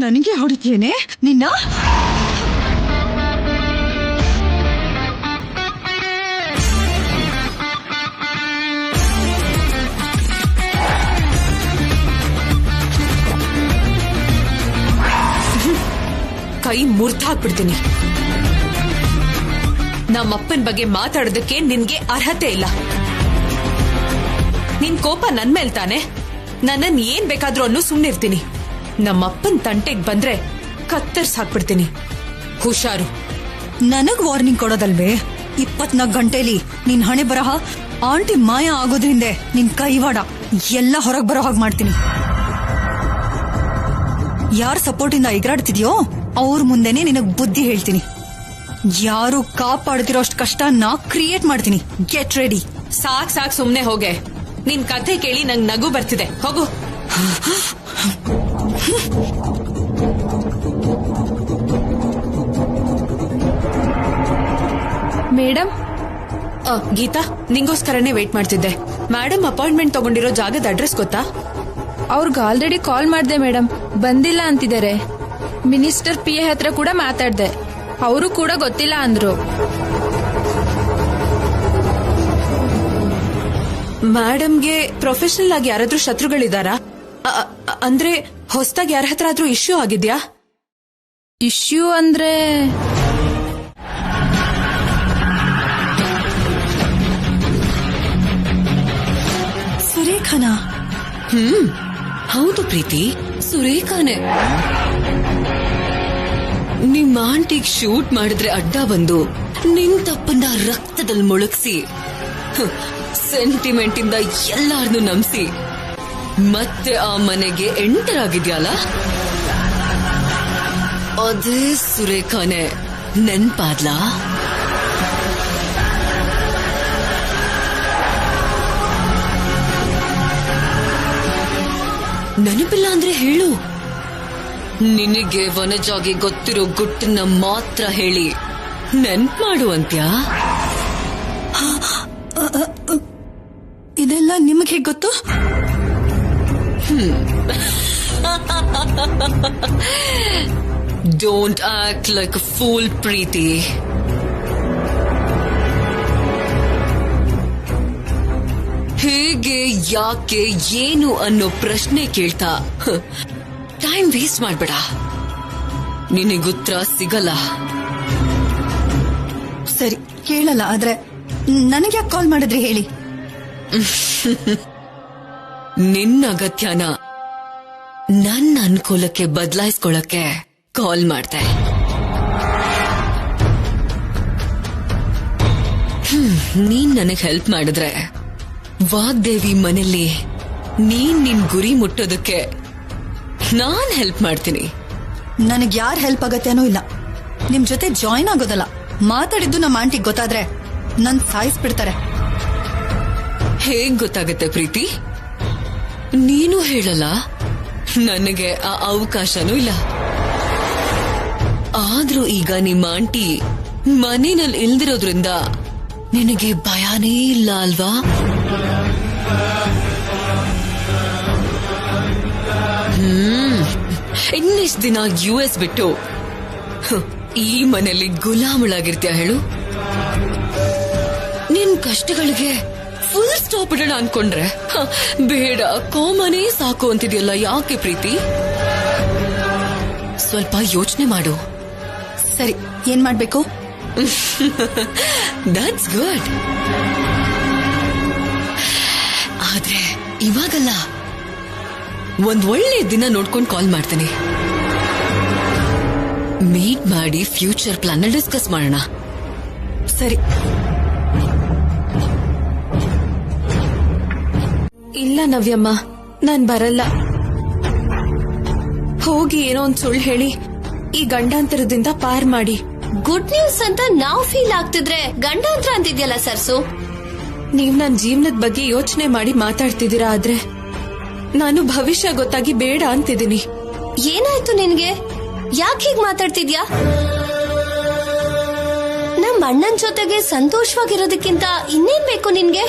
ನನಗೆ ಹೊಡಿತೇನೆ ನಿನ್ನ? ಕೈ ಮುರ್ದ್ ಹಾಕ್ಬಿಡ್ತೀನಿ. ನಮ್ಮಪ್ಪನ ಬಗ್ಗೆ ಮಾತಾಡೋದಕ್ಕೆ ನಿನ್ಗೆ ಅರ್ಹತೆ ಇಲ್ಲ. ನಿನ್ ಕೋಪ ನನ್ ಮೇಲ್ ತಾನೆ. ನನ್ನನ್ ಏನ್ ಬೇಕಾದ್ರೂ ಅನ್ನೋ ಸುಮ್ನಿರ್ತೀನಿ. ನಮ್ಮಪ್ಪನ್ ತಂಟೆಗ್ ಬಂದ್ರೆ ಕತ್ತರ್ಸ್ ಹಾಕ್ಬಿಡ್ತೀನಿ. ಹುಷಾರು. ನನಗ್ ವಾರ್ನಿಂಗ್ ಕೊಡೋದಲ್ವೇ? 24 ಗಂಟೆಲಿ ನಿನ್ ಹಣೆ ಬರಹ ಆಂಟಿ ಮಾಯ ಆಗೋದ್ರಿಂದ ನಿನ್ ಕೈವಾಡ ಎಲ್ಲ ಹೊರಗ್ ಬರೋ ಹಾಗೆ ಮಾಡ್ತೀನಿ. ಯಾರ್ ಸಪೋರ್ಟ್ ಇಂದ ಎಗರಾಡ್ತಿದ್ಯೋ ಅವ್ರ ಮುಂದೆನೆ ನಿನಗ್ ಬುದ್ಧಿ ಹೇಳ್ತೀನಿ. ಯಾರು ಕಾಪಾಡ್ತಿರೋ ಅಷ್ಟು ಕಷ್ಟ ನಾ ಕ್ರಿಯೇಟ್ ಮಾಡ್ತೀನಿ. Get ready. ಸಾಕ್ ಸುಮ್ನೆ ಹೋಗೆ. ನಿನ್ ಕಥೆ ಕೇಳಿ ನಂಗ್ ನಗು ಬರ್ತಿದೆ. ಹೋಗು. ಮೇಡಮ್, ಗೀತಾ, ನಿಂಗೋಸ್ಕರನೇ ವೇಟ್ ಮಾಡ್ತಿದ್ದೆ. ಮೇಡಮ್ ಅಪಾಯಿಂಟ್ಮೆಂಟ್ ತಗೊಂಡಿರೋ ಜಾಗದ ಅಡ್ರೆಸ್ ಗೊತ್ತಾ? ಅವ್ರಿಗೆ ಆಲ್ರೆಡಿ ಕಾಲ್ ಮಾಡ್ದೆ ಮೇಡಮ್, ಬಂದಿಲ್ಲ ಅಂತಿದ್ದಾರೆ. ಮಿನಿಸ್ಟರ್ PA ಹತ್ರ ಕೂಡ ಮಾತಾಡ್ದೆ, ಅವರು ಕೂಡ ಗೊತ್ತಿಲ್ಲ ಅಂದ್ರು. ಮೇಡಮ್ಗೆ ಪ್ರೊಫೆಷನಲ್ ಆಗಿ ಯಾರಾದ್ರೂ ಶತ್ರುಗಳಿದಾರಾ? ಅಂದ್ರೆ ಹೊಸದಾಗಿ ಯಾರ ಹತ್ರ ಆದ್ರೂ ಇಶ್ಯೂ ಆಗಿದ್ಯಾ? ಇಶ್ಯೂ ಅಂದ್ರೆ ಸುರೇಖನಾ? ಹೌದು ಪ್ರೀತಿ, ಸುರೇಖಾನೆ. ನಿಮ್ಮ ಆಂಟಿಗ್ ಶೂಟ್ ಮಾಡಿದ್ರೆ ಅಡ್ಡ ಬಂದು ನಿಮ್ ತಪ್ಪನ್ನ ರಕ್ತದಲ್ಲಿ ಮುಳುಗಿಸಿ ಸೆಂಟಿಮೆಂಟ್ ಇಂದ ಎಲ್ಲಾರನ್ನೂ ನಂಬಿಸಿ ಮತ್ತೆ ಆ ಮನೆಗೆ ಎಂಟರ್ ಆಗಿದ್ಯಲ್ಲ, ಅದೇ ಸುರೇಖಾನೆ. ನೆನ್ಪಾದ್ಲಾ? ನೆನಪಿಲ್ಲ ಅಂದ್ರೆ ಹೇಳು. ನಿನಗೆ ವನಜಾಗಿ ಗೊತ್ತಿರೋ ಗುಟ್ಟನ್ನ ಮಾತ್ರ ಹೇಳಿ ನೆನ್ಪ್ ಮಾಡು ಅಂತ್ಯಾ? ಇದೆಲ್ಲ ನಿಮಗೆ ಹೇಗೆ ಗೊತ್ತು? Don't act like a fool Preethi. ಹೇಗೆ, ಯಾಕೆ, ಏನು ಅನ್ನೋ ಪ್ರಶ್ನೆ ಕೇಳ್ತಾ ಟೈಮ್ ವೇಸ್ಟ್ ಮಾಡ್ಬೇಡ. ನಿನಗುತ್ತರ ಸಿಗಲ್ಲ. ಸರಿ, ಕೇಳಲ್ಲ. ಆದ್ರೆ ನನಗೆ ಯಾಕೆ ಕಾಲ್ ಮಾಡಿದ್ರಿ ಹೇಳಿ? ನಿನ್ನ ಅಗತ್ಯನ ನನ್ನ ಅನುಕೂಲಕ್ಕೆ ಬದಲಾಯಿಸ್ಕೊಳ್ಳಕ್ಕೆ ಕಾಲ್ ಮಾಡ್ದೆ. ನೀನ್ ನನಗ್ ಹೆಲ್ಪ್ ಮಾಡಿದ್ರೆ ವಾಗ್ದೇವಿ ಮನೆಯಲ್ಲಿ ನೀನ್ ನಿನ್ ಗುರಿ ಮುಟ್ಟೋದಕ್ಕೆ ನಾನ್ ಹೆಲ್ಪ್ ಮಾಡ್ತೀನಿ. ನನಗ್ ಯಾರ್ ಹೆಲ್ಪ್ ಆಗತ್ತೇನೋ ಇಲ್ಲ. ನಿಮ್ ಜೊತೆ ಜಾಯಿನ್ ಆಗೋದಲ್ಲ. ಮಾತಾಡಿದ್ದು ನಮ್ಮ ಆಂಟಿಗೆ ಗೊತ್ತಾದ್ರೆ ನನ್ ಸಾಯಿಸ್ಬಿಡ್ತಾರೆ. ಹೇಗ್ ಗೊತ್ತಾಗತ್ತೆ ಪ್ರೀತಿ? ನೀನು ಹೇಳಲ್ಲ, ನನಗೆ ಆ ಅವಕಾಶನೂ ಇಲ್ಲ. ಆದ್ರೂ ಈಗ ನಿಮ್ಮ ಆಂಟಿ ಮನೆಯಲ್ಲಿ ಇಲ್ದಿರೋದ್ರಿಂದ ನಿನಗೆ ಭಯನೇ ಇಲ್ಲ ಅಲ್ವಾ? ಇನ್ನೆಷ್ಟು ದಿನ US ಬಿಟ್ಟು ಈ ಮನೆಯಲ್ಲಿ ಗುಲಾಮಳಾಗಿರ್ತೀಯ ಹೇಳು? ನಿನ್ ಕಷ್ಟಗಳಿಗೆ ಫುಲ್ ಸ್ಟಾಪ್ ಇಡೋಣ ಅನ್ಕೊಂಡ್ರೆ ಬೇಡ, ಕೋಮನೇ ಸಾಕು ಅಂತಿದೆಯಲ್ಲ. ಯಾಕೆ ಪ್ರೀತಿ? ಸ್ವಲ್ಪ ಯೋಚನೆ ಮಾಡು. ಸರಿ, ಏನ್ ಮಾಡ್ಬೇಕು? That's good. ಆದ್ರೆ ಇವಾಗಲ್ಲ, ಒಂದ್ ಒಳ್ಳೆ ದಿನ ನೋಡ್ಕೊಂಡು ಕಾಲ್ ಮಾಡ್ತೀನಿ. ಮೀಟ್ ಮಾಡಿ ಫ್ಯೂಚರ್ ಪ್ಲಾನ್ ಡಿಸ್ಕಸ್ ಮಾಡೋಣ. ಸರಿ. ಇಲ್ಲ ನವ್ಯಮ್ಮ, ನಾನ್ ಬರಲ್ಲ. ಹೋಗಿ ಏನೋ ಒಂದ್ ಸುಳ್ಳು ಹೇಳಿ ಈ ಗಂಡಾಂತರದಿಂದ ಪಾರ್ ಮಾಡಿ. ಗುಡ್ ನ್ಯೂಸ್ ಅಂತ ನಾವು ಫೀಲ್ ಆಗ್ತಿದ್ರೆ ಗಂಡಾಂತರ ಅಂತಿದ್ಯಲ್ಲ ಸರ್ಸು. ನೀವ್ ನನ್ ಜೀವನದ ಬಗ್ಗೆ ಯೋಚನೆ ಮಾಡಿ ಮಾತಾಡ್ತಿದ್ದೀರಾ, ಆದ್ರೆ ನಾನು ಭವಿಷ್ಯ ಗೊತ್ತಾಗಿ ಬೇಡ ಅಂತಿದ್ದೀನಿ. ಏನಾಯ್ತು ನಿನ್ಗೆ? ಯಾಕೆ ಹೀಗ್ ಮಾತಾಡ್ತಿದ್ಯಾ? ನಮ್ಮ ಅಣ್ಣನ್ ಜೊತೆಗೆ ಸಂತೋಷವಾಗಿರೋದಕ್ಕಿಂತ ಇನ್ನೇನ್ ಬೇಕು ನಿನ್ಗೆ?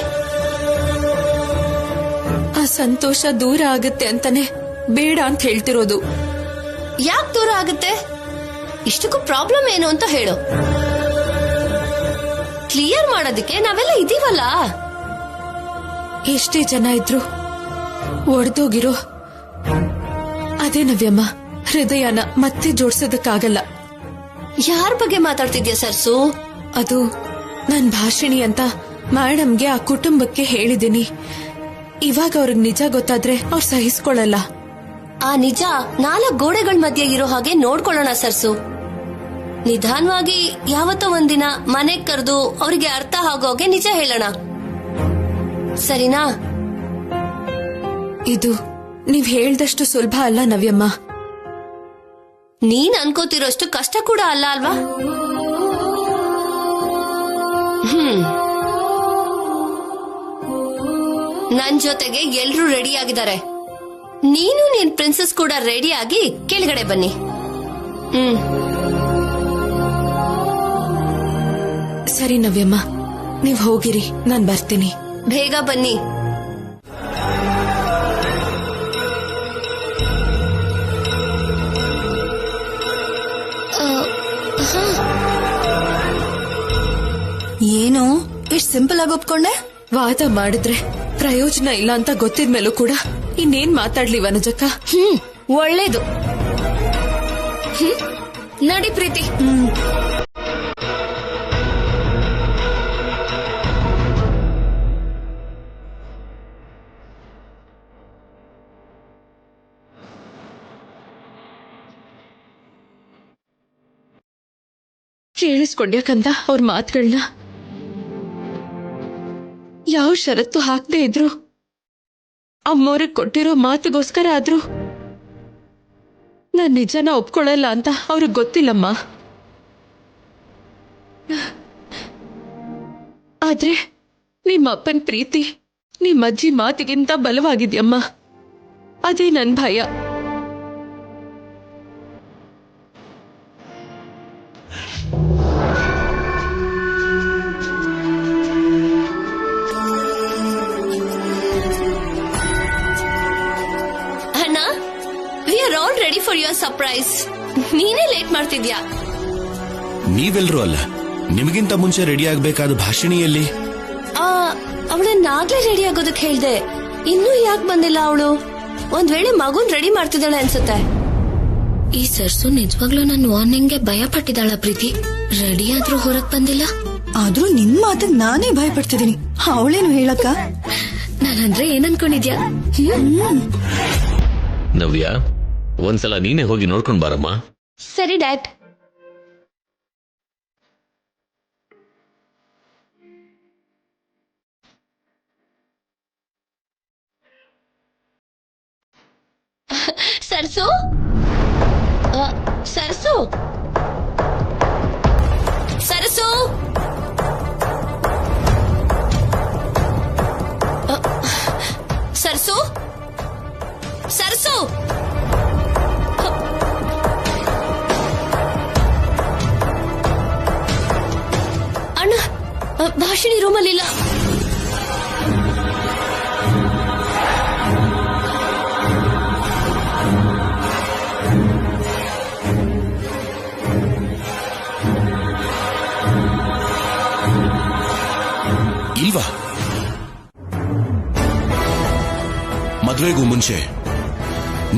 ಆ ಸಂತೋಷ ದೂರ ಆಗತ್ತೆ ಅಂತಾನೆ ಬೇಡ ಅಂತ ಹೇಳ್ತಿರೋದು. ಯಾಕೆ ದೂರ ಆಗುತ್ತೆ? ಇಷ್ಟಕ್ಕೂ ಪ್ರಾಬ್ಲಮ್ ಏನು ಅಂತ ಹೇಳು. ಕ್ಲಿಯರ್ ಮಾಡೋದಕ್ಕೆ ನಾವೆಲ್ಲ ಇದೀವಲ್ಲ. ಎಷ್ಟೇ ಜನ ಇದ್ರು ಒಡೆದೋಗಿರೋ ಅದೇ ನವ್ಯಮ್ಮ ಹೃದಯನ ಮತ್ತೆ ಜೋಡ್ಸೋದಕ್ಕಾಗಲ್ಲ. ಯಾರ ಬಗ್ಗೆ ಮಾತಾಡ್ತಿದ್ಯಾ ಸರ್ಸು? ಅದು ನಾನ್ ಭಾಷಿಣಿ ಅಂತ ಮೇಡಮ್ಗೆ ಆ ಕುಟುಂಬಕ್ಕೆ ಹೇಳಿದ್ದೀನಿ. ಇವಾಗ ಅವ್ರಿಗೆ ನಿಜ ಗೊತ್ತಾದ್ರೆ ಅವ್ರು ಸಹಿಸ್ಕೊಳ್ಳಲ್ಲ. ಆ ನಿಜ 4 ಗೋಡೆಗಳ ಮಧ್ಯೆ ಇರೋ ಹಾಗೆ ನೋಡ್ಕೊಳ್ಳೋಣ ಸರ್ಸು. ನಿಧಾನವಾಗಿ ಯಾವತ್ತೋ ಒಂದಿನ ಮನೆಗ್ ಕರೆದು ಅವ್ರಿಗೆ ಅರ್ಥ ಆಗೋಗೆ ನಿಜ ಹೇಳೋಣ, ಸರಿನಾ? ಇದು ನೀವ್ ಹೇಳ್ದಷ್ಟು ಸುಲಭ ಅಲ್ಲ ನವ್ಯಮ್ಮ. ನೀನ್ ಅನ್ಕೋತಿರೋಷ್ಟು ಕಷ್ಟ ಕೂಡ ಅಲ್ಲ ಅಲ್ವಾ? ನನ್ ಜೊತೆಗೆ ಎಲ್ರೂ ರೆಡಿ ಆಗಿದ್ದಾರೆ. ನೀನು ನಿನ್ ಪ್ರಿನ್ಸೆಸ್ ಕೂಡ ರೆಡಿ ಆಗಿ ಕೆಳಗಡೆ ಬನ್ನಿ. ಸರಿ ನವ್ಯಮ್ಮ, ನೀವ್ ಹೋಗಿರಿ, ನಾನ್ ಬರ್ತೀನಿ. ಬೇಗ ಬನ್ನಿ. ಏನು ಇಷ್ಟ್ ಸಿಂಪಲ್ ಆಗಿ ಒಪ್ಕೊಂಡೆ? ವಾದ ಮಾಡಿದ್ರೆ ಪ್ರಯೋಜನ ಇಲ್ಲ ಅಂತ ಗೊತ್ತಿದ್ಮೇಲೂ ಕೂಡ ಇನ್ನೇನ್ ಮಾತಾಡ್ಲಿ ವನಜಕ್ಕ? ಒಳ್ಳೇದು. ನಡಿ ಪ್ರೀತಿ. ಕೇಳಿಸ್ಕೊಂಡ್ಯಾಕಂತ ಅವ್ರ ಮಾತುಗಳನ್ನ ಯಾವ ಷರತ್ತು ಹಾಕದೇ ಇದ್ರು ಅಮ್ಮವ್ರಿಗೆ ಕೊಟ್ಟಿರೋ ಮಾತಿಗೋಸ್ಕರ ಆದ್ರೂ ನಾನ್ ನಿಜನ ಒಪ್ಕೊಳ್ಳಲ್ಲ ಅಂತ ಅವ್ರಿಗೆ ಗೊತ್ತಿಲ್ಲಮ್ಮ. ಆದ್ರೆ ನಿಮ್ಮ ಅಪ್ಪನ ಪ್ರೀತಿ ನಿಮ್ಮ ಅಜ್ಜಿ ಮಾತಿಗಿಂತ ಬಲವಾಗಿದ್ಯಮ್ಮ. ಅದೇ ನನ್ ಭಯ. Ready for your surprise. ನೀನೇ ಲೇಟ್ ಮಾಡ್ತಿದ್ಯಾ. ನೀವೆಲ್ರೂ ಅಲ್ಲ, ನಿಮಗಿಂತ ಮುಂಚೆ ರೆಡಿ ಆಗ್ಬೇಕಾದ ಭಾಷಿಣಿಯಲ್ಲಿ ಅವಳನ್ನಾಗ್ಲೇ ರೆಡಿ ಆಗೋದಕ್ಕೆ ಹೇಳ್ದೆ. ಇನ್ನೂ ಯಾಕೆ ಬಂದಿಲ್ಲ ಅವಳು? ಒಂದ್ ವೇಳೆ ಮಗುನ್ ರೆಡಿ ಮಾಡ್ತಿದ್ದಾಳೆ ಅನ್ಸುತ್ತೆ. ಈ ಸರ್ಸು ನಿಜವಾಗ್ಲೂ ನನ್ನ ವಾರ್ನಿಂಗ್ಗೆ ಭಯ ಪಟ್ಟಿದ್ದಾಳ ಪ್ರೀತಿ. ರೆಡಿ ಆದ್ರೂ ಹೊರಗ್ ಬಂದಿಲ್ಲ. ಆದ್ರೂ ನಿನ್ ಮಾತಿಗೆ ನಾನೇ ಭಯ ಪಡ್ತಿದ್ದೀನಿ. ಅವಳೇನು ಹೇಳಕ್ಕ? ನಾನಂದ್ರೆ ಏನ್ ಅನ್ಕೊಂಡಿದ್ಯಾ? ನವ್ಯ, ಒಂದ್ಸಲ ನೀನೇ ಹೋಗಿ ನೋಡ್ಕೊಂಡ್ ಬಾರಮ್ಮ. ಸರಿ ಡ್ಯಾಡ್. ಸರ್ಸು, ಸರ್ಸು, ಸರ್ಸು, ಸರ್ಸು, ಸರ್ಸು. ಅಣ್ಣ, ಭಾಷಿಣಿ ರೂಮಲ್ಲಿಲ್ಲ. ಇಲ್ವಾ? ಮದುವೆಗೂ ಮುಂಚೆ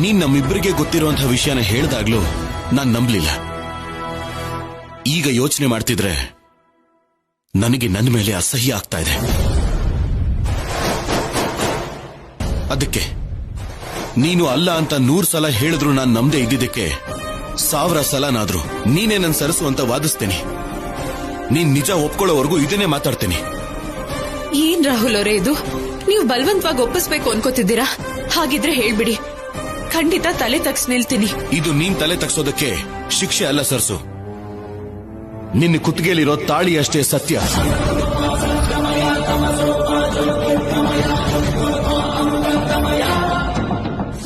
ನೀನ್ ನಮ್ಮಿಬ್ಬರಿಗೆ ಗೊತ್ತಿರುವಂತಹ ವಿಷಯನ ಹೇಳ್ದಾಗ್ಲೂ ನಾನ್ ನಂಬಲಿಲ್ಲ. ಈಗ ಯೋಚನೆ ಮಾಡ್ತಿದ್ರೆ ನನಗೆ ನನ್ನ ಮೇಲೆ ಅಸಹ್ಯ ಆಗ್ತಾ ಇದೆ. ಅದಕ್ಕೆ ನೀನು ಅಲ್ಲ ಅಂತ 100 ಸಲ ಹೇಳಿದ್ರು ನಾನ್ ನಂಬದೆ ಇದ್ದಿದ್ದಕ್ಕೆ 1000 ಸಲನಾದ್ರೂ ನೀನೇ ನನ್ ಸರಸು ಅಂತ ವಾದಿಸ್ತೇನೆ. ನೀನ್ ನಿಜ ಒಪ್ಕೊಳ್ಳೋವರೆಗೂ ಇದನ್ನೇ ಮಾತಾಡ್ತೇನೆ. ಏನ್ ರಾಹುಲ್ ಅವರೇ ಇದು? ನೀವು ಬಲವಂತವಾಗಿ ಒಪ್ಪಿಸ್ಬೇಕು ಅನ್ಕೋತಿದ್ದೀರಾ? ಹಾಗಿದ್ರೆ ಹೇಳ್ಬಿಡಿ, ಖಂಡಿತ ತಲೆ ತಗ್ಸ್ ನಿಲ್ತೀನಿ. ಇದು ನೀನ್ ತಲೆ ತಗ್ಸೋದಕ್ಕೆ ಶಿಕ್ಷೆ ಅಲ್ಲ ಸರ್ಸು, ನಿನ್ನ ಕುತ್ತಿಗೆಯಲ್ಲಿರೋ ತಾಳಿ ಅಷ್ಟೇ ಸತ್ಯ.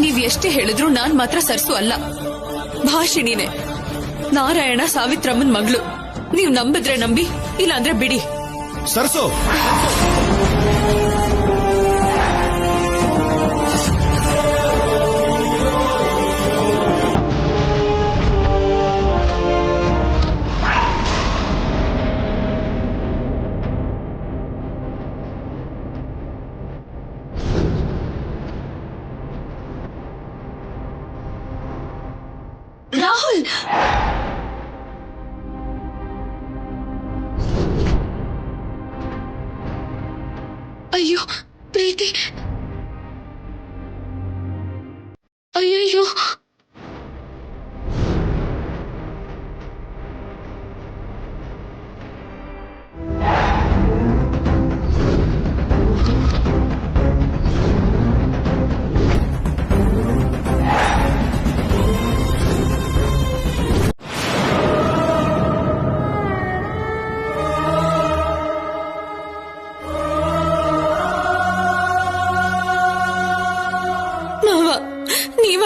ನೀವ್ ಎಷ್ಟೇ ಹೇಳಿದ್ರು ನಾನ್ ಮಾತ್ರ ಸರ್ಸು ಅಲ್ಲ, ಭಾಷಿಣಿನೇ. ನಾರಾಯಣ ಸಾವಿತ್ರಮ್ಮನ್ ಮಗಳು. ನೀವ್ ನಂಬಿದ್ರೆ ನಂಬಿ, ಇಲ್ಲಾಂದ್ರೆ ಬಿಡಿ. ಸರ್ಸು, ರಾಹುಲ್,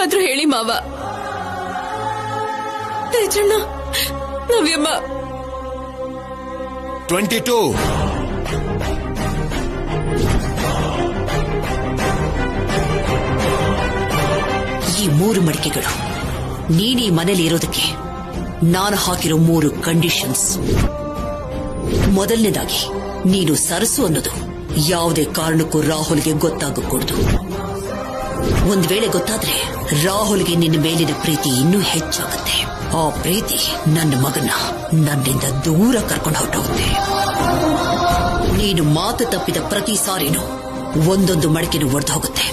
ನೀವಾದ್ರೂ ಹೇಳಿ ಮಾವ. ತೇಜಣ್ಣ, ನವ್ಯಮ್ಮ. 22. ಈ 3 ಮಡಿಕೆಗಳು ನೀನೀ ಮನೇಲಿ ಇರೋದಕ್ಕೆ ನಾನು ಹಾಕಿರೋ 3 ಕಂಡೀಷನ್ಸ್. ಮೊದಲನೇದಾಗಿ, ನೀನು ಸರಸು ಅನ್ನೋದು ಯಾವುದೇ ಕಾರಣಕ್ಕೂ ರಾಹುಲ್ಗೆ ಗೊತ್ತಾಗಕೂಡದು. ಒಂದ್ ವೇಳೆ ಗೊತ್ತಾದ್ರೆ ರಾಹುಲ್ಗೆ ನಿನ್ನ ಮೇಲಿನ ಪ್ರೀತಿ ಇನ್ನೂ ಹೆಚ್ಚಾಗುತ್ತೆ. ಆ ಪ್ರೀತಿ ನನ್ನ ಮಗನ ನನ್ನಿಂದ ದೂರ ಕರ್ಕೊಂಡು ಹೊರಟೋಗುತ್ತೆ. ನೀನು ಮಾತು ತಪ್ಪಿದ ಪ್ರತಿ ಸಾರಿನೂ ಒಂದೊಂದು ಮಡಿಕೆನು ಒಡೆದು ಹೋಗುತ್ತೆ.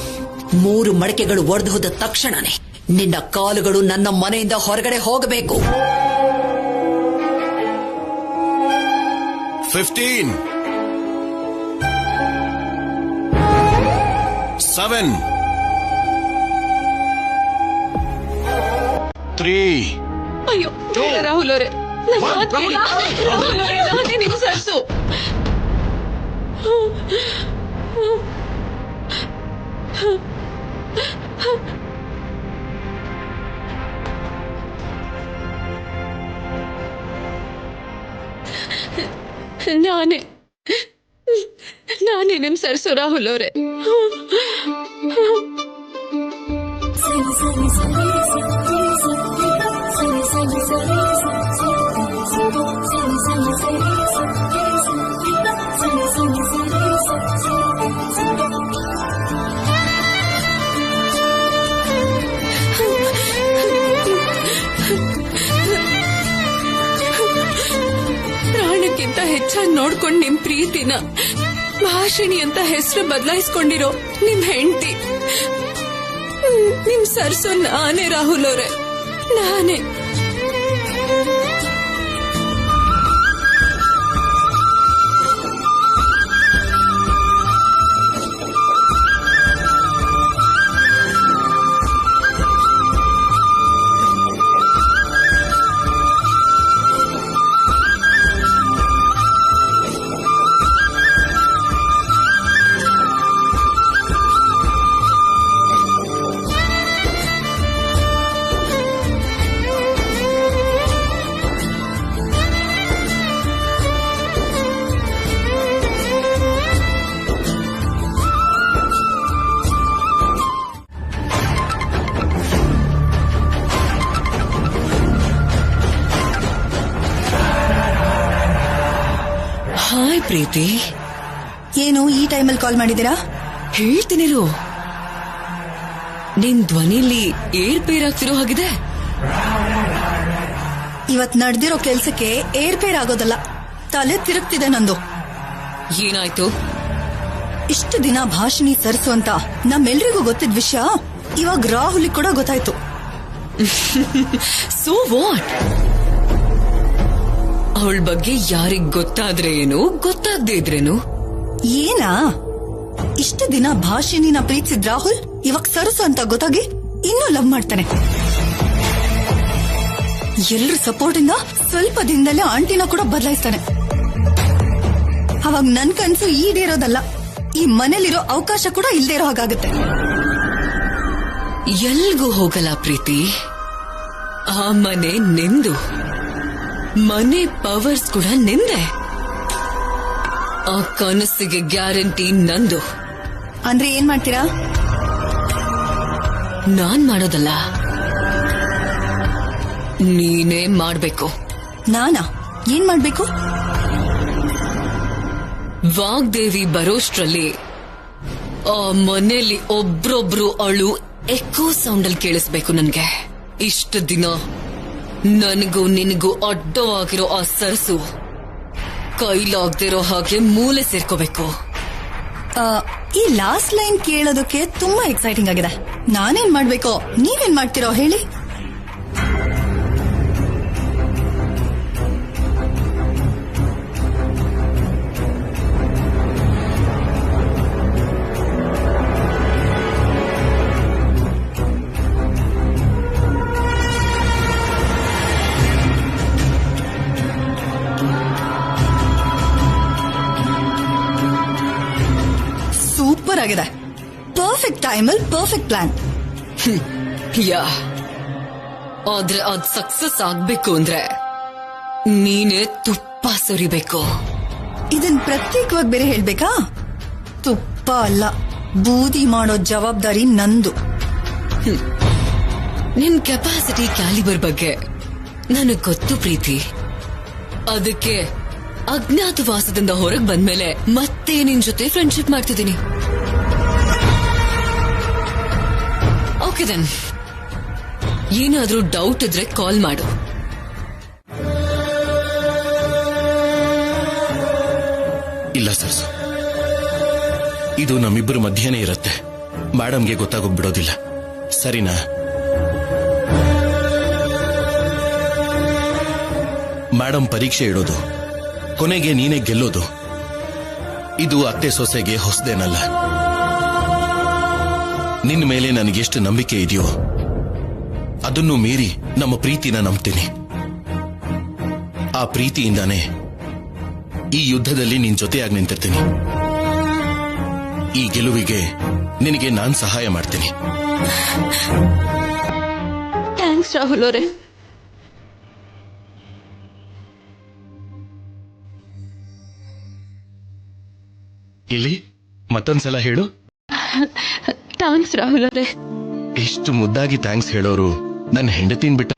3 ಮಡಿಕೆಗಳು ಒಡೆದು ಹೋದ ತಕ್ಷಣನೇ ನಿನ್ನ ಕಾಲುಗಳು ನನ್ನ ಮನೆಯಿಂದ ಹೊರಗಡೆ ಹೋಗಬೇಕು. 15. 7. 3. ಅಯ್ಯೋ ರಾಹುಲ್ ಅವರೇ, ನಾನೇ ನಿಮ್ ಸರ್ಸು. ನಾನೇ ನಿಮ್ ಸರ್ಸು ರಾಹುಲ್ ಅವರೇ. ಪ್ರಾಣಕ್ಕಿಂತ ಹೆಚ್ಚಾಗಿ ನೋಡ್ಕೊಂಡ್ ನಿಮ್ ಪ್ರೀತಿನ ಭಾಷಿಣಿ ಅಂತ ಹೆಸರು ಬದಲಾಯಿಸ್ಕೊಂಡಿರೋ ನಿಮ್ ಹೆಂಡತಿ, ನಿಮ್ ಸರ್ಸು ನಾನೇ ರಾಹುಲ್ ಅವರೇ, ನಾನೇ. ಹಾಯ್ ಪ್ರೀತಿ. ಏನು ಈ ಟೈಮಲ್ಲಿ ಕಾಲ್ ಮಾಡಿದ್ದೀರಾ? ಹೇಳ್ತೀನಿರು, ನಿನ್ ಧ್ವನಿಲಿ ಏರ್ಪೇರ್ ಆಗ್ತಿರೋ ಹಾಗಿದೆ. ಇವತ್ ನಡೆದಿರೋ ಕೆಲ್ಸಕ್ಕೆ ಏರ್ಪೇರ್ ಆಗೋದಲ್ಲ, ತಲೆ ತಿರುಗ್ತಿದೆ ನಂದು. ಏನಾಯ್ತು? ಇಷ್ಟು ದಿನ ಭಾಷಿಣಿ ಸರಸು ಅಂತ ನಮ್ಮೆಲ್ರಿಗೂ ಗೊತ್ತಿದ್ದ ವಿಷಯ ಇವಾಗ ರಾಹುಲ್ ಕೂಡ ಗೊತ್ತಾಯ್ತು. So what? ಅವಳ ಬಗ್ಗೆ ಯಾರಿಗ್ ಗೊತ್ತಾದ್ರೆ ಏನು, ಗೊತ್ತಾಗದೇ ಇದ್ರೇನು? ಏನಾ ಇಷ್ಟು ದಿನ ಭಾಷಿಣಿನ ಪ್ರೀತಿಸಿದ ರಾಹುಲ್ ಇವಾಗ ಸರಸು ಅಂತ ಗೊತ್ತಾಗಿ ಇನ್ನೂ ಲವ್ ಮಾಡ್ತಾನೆ. ಎಲ್ರ ಸಪೋರ್ಟ್ ಇಂದ ಸ್ವಲ್ಪ ದಿನದಲ್ಲೇ ಆಂಟಿನ ಕೂಡ ಬದಲಾಯಿಸ್ತಾನೆ. ಅವಾಗ ನನ್ ಕನ್ಸು ಈಡೇರೋದಲ್ಲ, ಈ ಮನೇಲಿರೋ ಅವಕಾಶ ಕೂಡ ಇಲ್ದೇ ಇರೋ ಹಾಗಾಗುತ್ತೆ. ಎಲ್ಗೂ ಹೋಗಲ್ಲ ಪ್ರೀತಿ, ಆ ಮನೆ ನಿಂದು, ಮನೆ ಪವರ್ಸ್ ಕೂಡ ನಿಂದೆ. ಆ ಕನಸಿಗೆ ಗ್ಯಾರಂಟಿ ನಂದು. ಅಂದ್ರೆ ಏನ್ ಮಾಡ್ತೀರಾ? ನಾನ್ ಮಾಡೋದಲ್ಲ, ನೀನೇ ಮಾಡ್ಬೇಕು. ನಾನಾ? ಏನ್ ಮಾಡ್ಬೇಕು? ವಾಗ್ದೇವಿ ಬರೋಷ್ಟ್ರಲ್ಲಿ ಆ ಮನೆಯಲ್ಲಿ ಒಬ್ರೊಬ್ರು ಅಳು ಎಕೋ ಸೌಂಡಲ್ಲಿ ಕೇಳಿಸ್ಬೇಕು ನನ್ಗೆ. ಇಷ್ಟು ದಿನ ನನಗೂ ನಿನಗೂ ಅಡ್ಡವಾಗಿರೋ ಆ ಸರಸು ಕೈಲಾಗ್ದಿರೋ ಹಾಗೆ ಮೂಲೆ ಸೇರ್ಕೋಬೇಕು. ಈ ಲಾಸ್ಟ್ ಲೈನ್ ಕೇಳೋದಕ್ಕೆ ತುಂಬಾ ಎಕ್ಸೈಟಿಂಗ್ ಆಗಿದೆ. ನಾನೇನ್ ಮಾಡ್ಬೇಕೋ ನೀವೇನ್ ಮಾಡ್ತೀರೋ ಹೇಳಿ. ಸೂಪರ್ ಆಗಿದೆ. ಪರ್ಫೆಕ್ಟ್ ಟೈಮಲ್ಲಿ ಪರ್ಫೆಕ್ಟ್ ಪ್ಲಾನ್. ಯಾ ಆದ್ರೆ ಅದ್ ಸಕ್ಸಸ್ ಆಗ್ಬೇಕು ಅಂದ್ರೆ ನೀನೇ ತುಪ್ಪ ಸುರಿಬೇಕು. ಇದನ್ ಪ್ರತ್ಯೇಕವಾಗಿ ಬೇರೆ ಹೇಳ್ಬೇಕಾ? ತುಪ್ಪ ಅಲ್ಲ, ಬೂದಿ ಮಾಡೋ ಜವಾಬ್ದಾರಿ ನಂದು. ನಿನ್ ಕೆಪಾಸಿಟಿ ಕ್ಯಾಲಿಬರ್ ಬಗ್ಗೆ ನನಗ್ ಗೊತ್ತು ಪ್ರೀತಿ. ಅದಕ್ಕೆ ಅಜ್ಞಾತವಾಸದಿಂದ ಹೊರಗ್ ಬಂದ್ಮೇಲೆ ಮತ್ತೆ ನಿನ್ ಜೊತೆ ಫ್ರೆಂಡ್ಶಿಪ್ ಮಾಡ್ತಿದ್ದೀನಿ. ಓಕೆ ದೆನ್, ಏನಾದ್ರೂ ಡೌಟ್ ಇದ್ರೆ ಕಾಲ್ ಮಾಡು. ಇಲ್ಲ ಸರ್, ಇದು ನಮ್ಮಿಬ್ಬರ ಮಧ್ಯನೇ ಇರುತ್ತೆ. ಮೇಡಮ್ಗೆ ಗೊತ್ತಾಗೋಗ್ಬಿಡೋದಿಲ್ಲ, ಸರಿನಾ? ಮೇಡಮ್ ಪರೀಕ್ಷೆ ಇಡೋದು, ಕೊನೆಗೆ ನೀನೇ ಗೆಲ್ಲೋದು, ಇದು ಅತ್ತೆ ಸೊಸೆಗೆ ಹೊಸದೇನಲ್ಲ. ನಿನ್ನ ಮೇಲೆ ನನಗೆಷ್ಟು ನಂಬಿಕೆ ಇದೆಯೋ ಅದನ್ನು ಮೀರಿ ನಮ್ಮ ಪ್ರೀತಿನ ನಂಬ್ತೀನಿ. ಆ ಪ್ರೀತಿಯಿಂದಾನೇ ಈ ಯುದ್ಧದಲ್ಲಿ ನಿನ್ ಜೊತೆಯಾಗಿ ನಿಂತಿರ್ತೀನಿ. ಈ ಗೆಲುವಿಗೆ ನಿನಗೆ ನಾನ್ ಸಹಾಯ ಮಾಡ್ತೀನಿ. ಥ್ಯಾಂಕ್ಸ್ ರಾಹುಲ್ ಅವರೇ. ಇಲ್ಲಿ ಮತ್ತೊಂದ್ಸಲ ಹೇಳು. ಥ್ಯಾಂಕ್ಸ್ ರಾಹುಲ್ ಅವರೇ. ಎಷ್ಟು ಮುದ್ದಾಗಿ ಥ್ಯಾಂಕ್ಸ್ ಹೇಳೋರು ನನ್ನ ಹೆಂಡತಿನ ಬಿಟ್ಟ.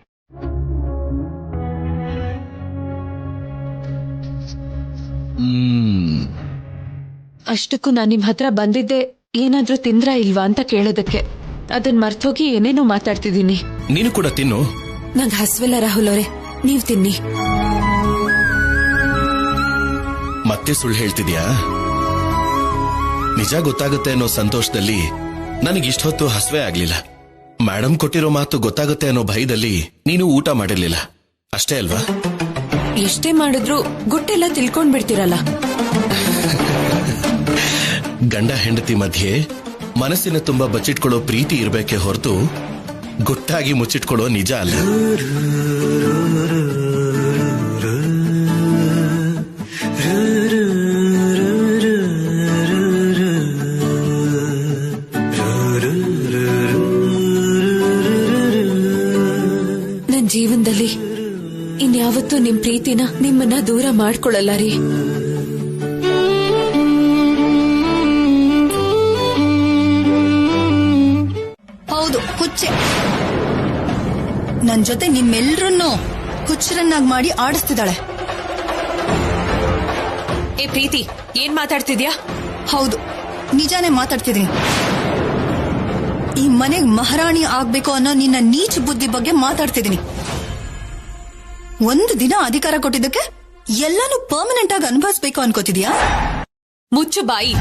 ಅಷ್ಟಕ್ಕೂ ನಾನು ನಿಮ್ ಹತ್ರ ಬಂದಿದ್ದೆ ಏನಾದ್ರೂ ತಿಂದ್ರಾ ಇಲ್ವಾ ಅಂತ ಕೇಳೋದಕ್ಕೆ. ಅದನ್ ಮರ್ತೋಗಿ ಏನೇನೋ ಮಾತಾಡ್ತಿದ್ದೀನಿ. ನೀನು ಕೂಡ ತಿನ್ನು. ನಂಗೆ ಹಸ್ವಿಲ್ಲ ರಾಹುಲ್ ಅವರೇ, ನೀವ್ ತಿನ್ನಿ. ಮತ್ತೆ ಸುಳ್ಳು ಹೇಳ್ತಿದ್ಯಾ? ನಿಜ ಗೊತ್ತಾಗುತ್ತೆ ಅನ್ನೋ ಸಂತೋಷದಲ್ಲಿ ನನಗಿಷ್ಟೊತ್ತು ಹಸ್ವೇ ಆಗ್ಲಿಲ್ಲ. ಮೇಡಮ್ ಕೊಟ್ಟಿರೋ ಮಾತು ಗೊತ್ತಾಗುತ್ತೆ ಅನ್ನೋ ಭಯದಲ್ಲಿ ನೀನು ಊಟ ಮಾಡಿರ್ಲಿಲ್ಲ ಅಷ್ಟೇ ಅಲ್ವಾ? ಎಷ್ಟೇ ಮಾಡಿದ್ರು ಗುಟ್ಟೆಲ್ಲ ತಿಳ್ಕೊಂಡ್ ಬಿಡ್ತೀರಲ್ಲ. ಗಂಡ ಹೆಂಡತಿ ಮಧ್ಯೆ ಮನಸ್ಸಿನ ತುಂಬಾ ಬಚ್ಚಿಟ್ಕೊಳ್ಳೋ ಪ್ರೀತಿ ಇರ್ಬೇಕೆ ಹೊರತು ಗುಟ್ಟಾಗಿ ಮುಚ್ಚಿಟ್ಕೊಳ್ಳೋ ನಿಜ ಅಲ್ಲ. ನನ್ ಜೀವನದಲ್ಲಿ ಇನ್ಯಾವತ್ತೂ ನಿಮ್ ಪ್ರೀತಿನ ನಿಮ್ಮನ್ನ ದೂರ ಮಾಡ್ಕೊಳ್ಳಲ್ಲ ರೀ. ಹೌದು, ಹುಚ್ಚೆ. ನನ್ ಜೊತೆ ನಿಮ್ಮೆಲ್ರನ್ನೂ ಹುಚ್ಚರನ್ನಾಗಿ ಮಾಡಿ ಆಡಿಸ್ತಿದ್ದಾಳೆ. ಏ ಪ್ರೀತಿ, ಏನ್ ಮಾತಾಡ್ತಿದ್ಯಾ? ಹೌದು, ನಿಜಾನೇ ಮಾತಾಡ್ತಿದ್ದೀನಿ. ಈ ಮನೆಗ್ ಮಹಾರಾಣಿ ಆಗ್ಬೇಕು ಅನ್ನೋ ನಿನ್ನ ನೀಚ ಬುದ್ಧಿ ಬಗ್ಗೆ ಮಾತಾಡ್ತಿದ್ದೀನಿ. ಒಂದು ದಿನ ಅಧಿಕಾರ ಕೊಟ್ಟಿದ್ದಕ್ಕೆ ಎಲ್ಲಾನು ಪರ್ಮನೆಂಟ್ ಆಗಿ ಅನುಭವಿಸ್ಬೇಕು ಅನ್ಕೋತಿದ್ಯಾ? ಮುಚ್ಚು ಬಾಯಿ.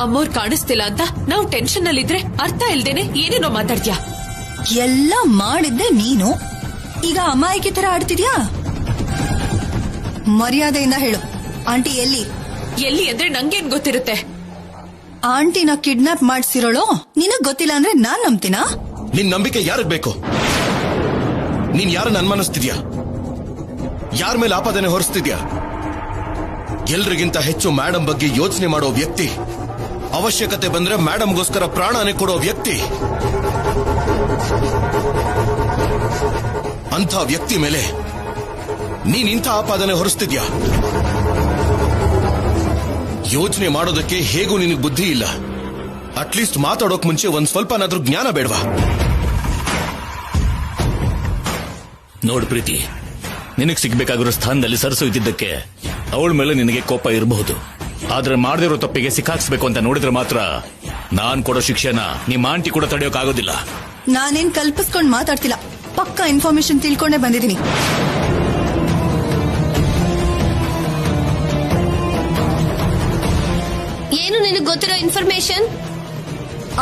ಅಮ್ಮೋರ್ ಕಾಣಿಸ್ತಿಲ್ಲ ಅಂತ ನಾವು ಟೆನ್ಷನ್ ನಲ್ಲಿದ್ರೆ ಅರ್ಥ ಇಲ್ದೇನೆ ಏನೇನೋ ಮಾತಾಡ್ತೀಯಾ? ಎಲ್ಲ ಮಾಡಿದ್ದೆ ನೀನು, ಈಗ ಅಮಾಯಕಿ ತರ ಆಡ್ತಿದ್ಯಾ? ಮರ್ಯಾದೆಯಿಂದ ಹೇಳು, ಆಂಟಿ ಎಲ್ಲಿ? ಎಲ್ಲಿ ಅಂದ್ರೆ ನಂಗೇನ್ ಗೊತ್ತಿರುತ್ತೆ? ಆಂಟಿನ ಕಿಡ್ನಾಪ್ ಮಾಡ್ಸಿರೋಳು ನಿನಗ್ ಗೊತ್ತಿಲ್ಲ ಅಂದ್ರೆ ನಾನ್ ನಂಬ್ತೀನಾ? ನಿನ್ ನಂಬಿಕೆ ಯಾರಿಗ್ ಬೇಕು? ನೀನ್ ಯಾರನ್ನ ಅನುಮಾನಿಸ್ತಿದ್ಯಾ? ಯಾರ ಮೇಲೆ ಆಪಾದನೆ ಹೊರಿಸ್ತಿದ್ಯಾ? ಎಲ್ರಿಗಿಂತ ಹೆಚ್ಚು ಮೇಡಮ್ ಬಗ್ಗೆ ಯೋಚನೆ ಮಾಡೋ ವ್ಯಕ್ತಿ, ಅವಶ್ಯಕತೆ ಬಂದ್ರೆ ಮೇಡಮ್ಗೋಸ್ಕರ ಪ್ರಾಣನೇ ಕೊಡೋ ವ್ಯಕ್ತಿ. ಅಂಥ ವ್ಯಕ್ತಿ ಮೇಲೆ ನೀನ್ ಇಂಥ ಆಪಾದನೆ ಹೊರಿಸ್ತಿದ್ಯಾ? ಯೋಚನೆ ಮಾಡೋದಕ್ಕೆ ಹೇಗೂ ನಿನಗೆ ಬುದ್ಧಿ ಇಲ್ಲ. ಅಟ್ಲೀಸ್ಟ್ ಮಾತಾಡೋಕ್ ಮುಂಚೆ ಒಂದ್ ಸ್ವಲ್ಪನಾದ್ರೂ ಜ್ಞಾನ ಬೇಡವಾ? ನೋಡ್ ಪ್ರೀತಿ, ನಿನಗ್ ಸಿಗ್ಬೇಕಾಗಿರೋ ಸ್ಥಾನದಲ್ಲಿ ಸರಸು ಇದ್ದಿದ್ದಕ್ಕೆ ಅವಳ ಮೇಲೆ ನಿನಗೆ ಕೋಪ ಇರಬಹುದು. ಆದ್ರೆ ಮಾಡದಿರೋ ತಪ್ಪಿಗೆ ಸಿಕ್ಕಾಕ್ಸ್ಬೇಕು ಅಂತ ನೋಡಿದ್ರೆ ಮಾತ್ರ ನಾನ್ ಕೊಡೋ ಶಿಕ್ಷೆನ ನಿಮ್ಮ ಆಂಟಿ ಕೂಡ ತಡೆಯೋಕ್ಕಾಗೋದಿಲ್ಲ. ನಾನೇನ್ ಕಲ್ಪಿಸ್ಕೊಂಡ್ ಮಾತಾಡ್ತಿಲ್ಲ, ಪಕ್ಕಾ ಇನ್ಫಾರ್ಮೇಶನ್ ತಿಳ್ಕೊಂಡೇ ಬಂದಿದ್ದೀನಿ. ಏನು ನಿನಗೆ ಗೊತ್ತಿರೋ ಇನ್ಫಾರ್ಮೇಶನ್?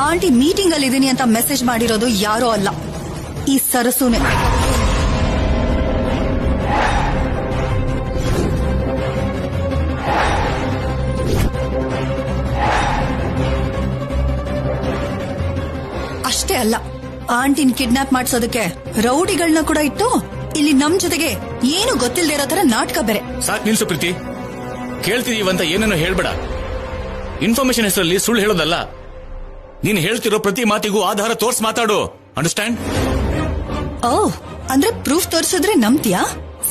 ಆಂಟಿ ಮೀಟಿಂಗ್ ಅಲ್ಲಿ ಇದೀನಿ ಅಂತ ಮೆಸೇಜ್ ಮಾಡಿರೋದು ಯಾರೋ ಅಲ್ಲ, ಈ ಸರಸುನೆ. ಅಷ್ಟೇ ಅಲ್ಲ, ಆಂಟಿನ್ ಕಿಡ್ನಾಪ್ ಮಾಡ್ಸೋದಕ್ಕೆ ರೌಡಿಗಳನ್ನ ಕೂಡ ಇಟ್ಟು ಇಲ್ಲಿ ನಮ್ ಜೊತೆಗೆ ಏನು ಗೊತ್ತಿಲ್ಲದೆ ಇರೋ ತರ ನಾಟಕ ಬೇರೆ. ಸಾಕ್ ನಿಲ್ಸು ಪ್ರೀತಿ, ಕೇಳ್ತಿದೀವಂತ ಏನೇನೋ ಹೇಳ್ಬೇಡ. ಇನ್ಫಾರ್ಮೇಶನ್ ಹೆಸರಲ್ಲಿ ಸುಳ್ಳು ಹೇಳೋದಲ್ಲ. ನೀನ್ ಹೇಳ್ತಿರೋ ಪ್ರತಿ ಮಾತಿಗೂ ಆಧಾರ ತೋರ್ಸ್ ಮಾತಾಡು. ಅಂಡರ್ಸ್ಟ್ಯಾಂಡ್? ಓ, ಅಂದ್ರೆ ಪ್ರೂಫ್ ತೋರಿಸಿದ್ರೆ ನಂಬ್ತೀಯಾ?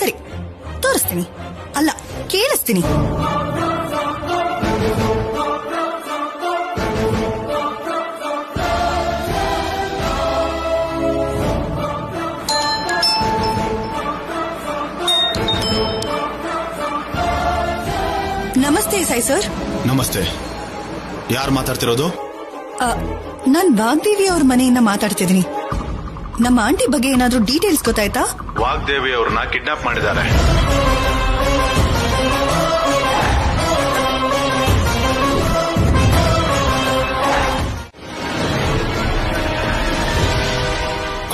ಸರಿ, ತೋರಿಸ್ತೀನಿ. ಅಲ್ಲ, ಕೇಳಿಸ್ತೀನಿ. ನಮಸ್ತೆ ಸಾಯಿ ಸರ್. ನಮಸ್ತೆ. ಯಾರು ಮಾತಾಡ್ತಿರೋದು? ನಾನ್ ವಾಗ್ದೇವಿ ಅವ್ರ ಮನೆಯಿಂದ ಮಾತಾಡ್ತಿದ್ದೀನಿ. ನಮ್ಮ ಆಂಟಿ ಬಗ್ಗೆ ಏನಾದ್ರೂ ಡೀಟೇಲ್ಸ್ ಗೊತ್ತಾಯ್ತಾ? ವಾಗ್ದೇವಿ ಅವ್ರನ್ನ ಕಿಡ್ನಾಪ್ ಮಾಡಿದ್ದಾರೆ.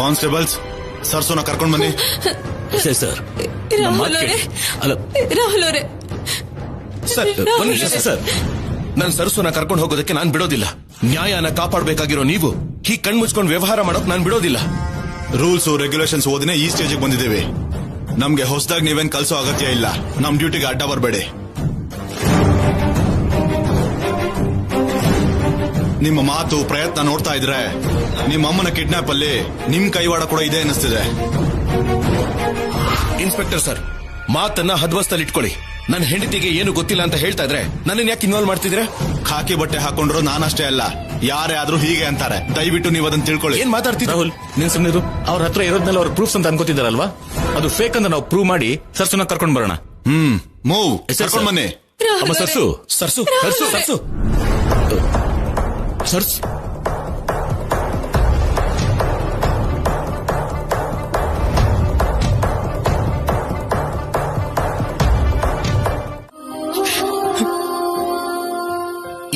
ಕಾನ್ಸ್ಟೇಬಲ್ಸ್, ಸರ್ಸೋನ ಕರ್ಕೊಂಡ್ ಬನ್ನಿ. ಸರ್, ರಾಹುಲ್ ಅವರೇ, ಸರ್, ನನ್ ಸರ್ಸುನ ಕರ್ಕೊಂಡು ಹೋಗೋದಕ್ಕೆ ನಾನ್ ಬಿಡೋದಿಲ್ಲ. ನ್ಯಾಯನ ಕಾಪಾಡಬೇಕಾಗಿರೋ ನೀವು ಹೀ ಕಣ್ಮುಚ್ಕೊಂಡು ವ್ಯವಹಾರ ಮಾಡೋಕ್ ನಾನ್ ಬಿಡೋದಿಲ್ಲ. ರೂಲ್ಸ್ ರೆಗ್ಯುಲೇಷನ್ಸ್ ಓದಿನೇ ಈ ಸ್ಟೇಜ್ ಬಂದಿದ್ದೇವೆ. ನಮ್ಗೆ ಹೊಸದಾಗಿ ನೀವೇನ್ ಕಲ್ಸೋ ಅಗತ್ಯ ಇಲ್ಲ. ನಮ್ ಡ್ಯೂಟಿಗೆ ಅಡ್ಡ ಬರಬೇಡಿ. ನಿಮ್ಮ ಮಾತು ಪ್ರಯತ್ನ ನೋಡ್ತಾ ಇದ್ರೆ ನಿಮ್ಮ ಅಮ್ಮನ ಕಿಡ್ನಾಪ್ ಅಲ್ಲಿ ನಿಮ್ ಕೈವಾಡ ಕೂಡ ಇದೆ ಅನ್ನಿಸ್ತಿದೆ. ಇನ್ಸ್ಪೆಕ್ಟರ್ ಸರ್, ಮಾತನ್ನ ಹದ್ವಸ್ತಲ್ಲಿ ಇಟ್ಕೊಳ್ಳಿ. ನನ್ನ ಹೆಂಡತಿಗೆ ಏನು ಗೊತ್ತಿಲ್ಲ ಅಂತ ಹೇಳ್ತಾ ಇದ್ರೆ ನನ್ನನ್ನು ಯಾಕೆ ಇನ್ವಾಲ್ವ್ ಮಾಡ್ತಿದ್ರೆ? ಖಾಕಿ ಬಟ್ಟೆ ಹಾಕೊಂಡ್ರು ನಾನಷ್ಟೇ ಅಲ್ಲ, ಯಾರೇ ಆದ್ರೂ ಹೀಗೆ ಅಂತಾರೆ. ದಯವಿಟ್ಟು ನೀವು ಅದನ್ನ ತಿಳ್ಕೊಳ್ಳಿ. ಏನ್ ಮಾತಾಡ್ತೀವಿ? ರಾಹುಲ್, ನಿನ್ ಸುಮ್ಮನಿರು. ಅವ್ರ ಹತ್ರ ಇರೋದ್ನೆಲ್ಲ ಅವ್ರ ಪ್ರೂಫ್ಸ್ ಅಂತ ಅನ್ಕೋತಿದಾರಲ್ವಾ? ಅದು ಫೇಕ್ ಅಂತ ನಾವು ಪ್ರೂವ್ ಮಾಡಿ ಸರ್ಸುನ ಕರ್ಕೊಂಡ್ ಬರೋಣ. ಮೂವ್, ಕರ್ಕೊಂಡ್ ಬನ್ನಿ. ಅಮ್ಮ, ಸರ್ಸು ಸರ್ಸು ಸರ್ಸು ಸರ್ಸು ಸರ್ಸ್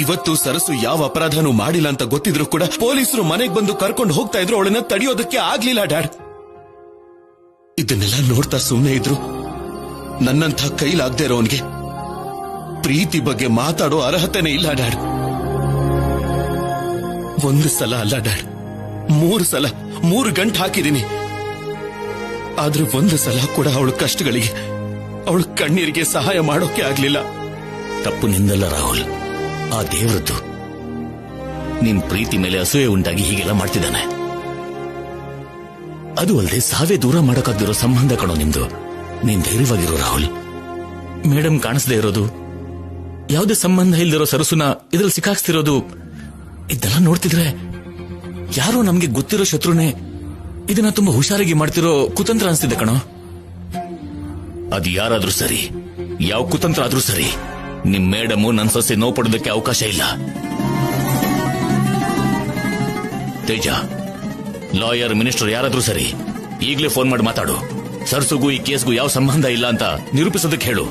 ಇವತ್ತು ಸರಸು ಯಾವ ಅಪರಾಧನೂ ಮಾಡಿಲ್ಲ ಅಂತ ಗೊತ್ತಿದ್ರು ಕೂಡ ಪೊಲೀಸರು ಮನೆಗೆ ಬಂದು ಕರ್ಕೊಂಡು ಹೋಗ್ತಾ ಇದ್ರು. ಅವಳನ್ನ ತಡೆಯೋದಕ್ಕೆ ಆಗ್ಲಿಲ್ಲ ಡ್ಯಾಡ್. ಇದನ್ನೆಲ್ಲ ನೋಡ್ತಾ ಸುಮ್ಮನೆ ಇದ್ರು. ನನ್ನಂಥ ಕೈಲಾಗದೆ ಇರೋನ್ಗೆ ಪ್ರೀತಿ ಬಗ್ಗೆ ಮಾತಾಡೋ ಅರ್ಹತೆನೇ ಇಲ್ಲ ಡ್ಯಾಡ್. ಒಂದು ಸಲ ಅಲ್ಲ ಡ್ಯಾಡ್, 3 ಸಲ 3 ಗಂಟೆ ಹಾಕಿದೀನಿ. ಆದ್ರೆ ಒಂದು ಸಲ ಕೂಡ ಅವಳ ಕಷ್ಟಗಳಿಗೆ, ಅವಳ ಕಣ್ಣೀರಿಗೆ ಸಹಾಯ ಮಾಡೋಕೆ ಆಗ್ಲಿಲ್ಲ. ತಪ್ಪು ನಿಂದಲ್ಲ ರಾಹುಲ್, ಆ ದೇವ್ರದ್ದು. ನಿನ್ ಪ್ರೀತಿ ಮೇಲೆ ಅಸೂಯೆ ಉಂಟಾಗಿ ಹೀಗೆಲ್ಲ ಮಾಡ್ತಿದ್ದಾನೆ. ಅದು ಅಲ್ಲದೆ ಸಾವೇ ದೂರ ಮಾಡೋಕಾಗ್ದಿರೋ ಸಂಬಂಧ ಕಣೋ ನಿಮ್ದು. ನೀನ್ ಧೈರ್ಯವಾಗಿರೋ ರಾಹುಲ್. ಮೇಡಮ್ ಕಾಣಿಸದೇ ಇರೋದು, ಯಾವುದೇ ಸಂಬಂಧ ಇಲ್ದಿರೋ ಸರಸುನ ಇದ್ರಲ್ಲಿ ಸಿಕ್ಕಾಕ್ಸ್ತಿರೋದು, ಇದೆಲ್ಲ ನೋಡ್ತಿದ್ರೆ ಯಾರೋ ನಮ್ಗೆ ಗೊತ್ತಿರೋ ಶತ್ರುನೇ ಇದನ್ನ ತುಂಬಾ ಹುಷಾರಾಗಿ ಮಾಡ್ತಿರೋ ಕುತಂತ್ರ ಅನ್ಸ್ತಿದೆ ಕಣೋ. ಅದು ಯಾರಾದ್ರೂ ಸರಿ, ಯಾವ ಕುತಂತ್ರ ಆದ್ರೂ ಸರಿ, ನಿಮ್ ಮೇಡಮು ನನ್ ಸೊಸೆ ನೋವು ಪಡೋದಕ್ಕೆ ಅವಕಾಶ ಇಲ್ಲ. ತೇಜ, ಲಾಯರ್, ಮಿನಿಸ್ಟರ್ ಯಾರಾದ್ರೂ ಸರಿ, ಈಗಲೇ ಫೋನ್ ಮಾಡಿ ಮಾತಾಡು. ಸರ್ಸುಗೂ ಈ ಕೇಸ್ಗೂ ಯಾವ ಸಂಬಂಧ ಇಲ್ಲ ಅಂತ ನಿರೂಪಿಸೋದಕ್ಕೆ ಹೇಳು.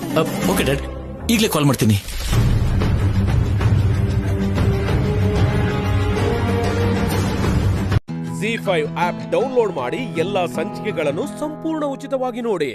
ಓಕೆ ಡ್ಯಾಡ್, ಈಗಲೇ ಕಾಲ್ ಮಾಡ್ತೀನಿ. ZEE5 ಆಪ್ ಡೌನ್ಲೋಡ್ ಮಾಡಿ ಎಲ್ಲಾ ಸಂಚಿಕೆಗಳನ್ನು ಸಂಪೂರ್ಣ ಉಚಿತವಾಗಿ ನೋಡಿ.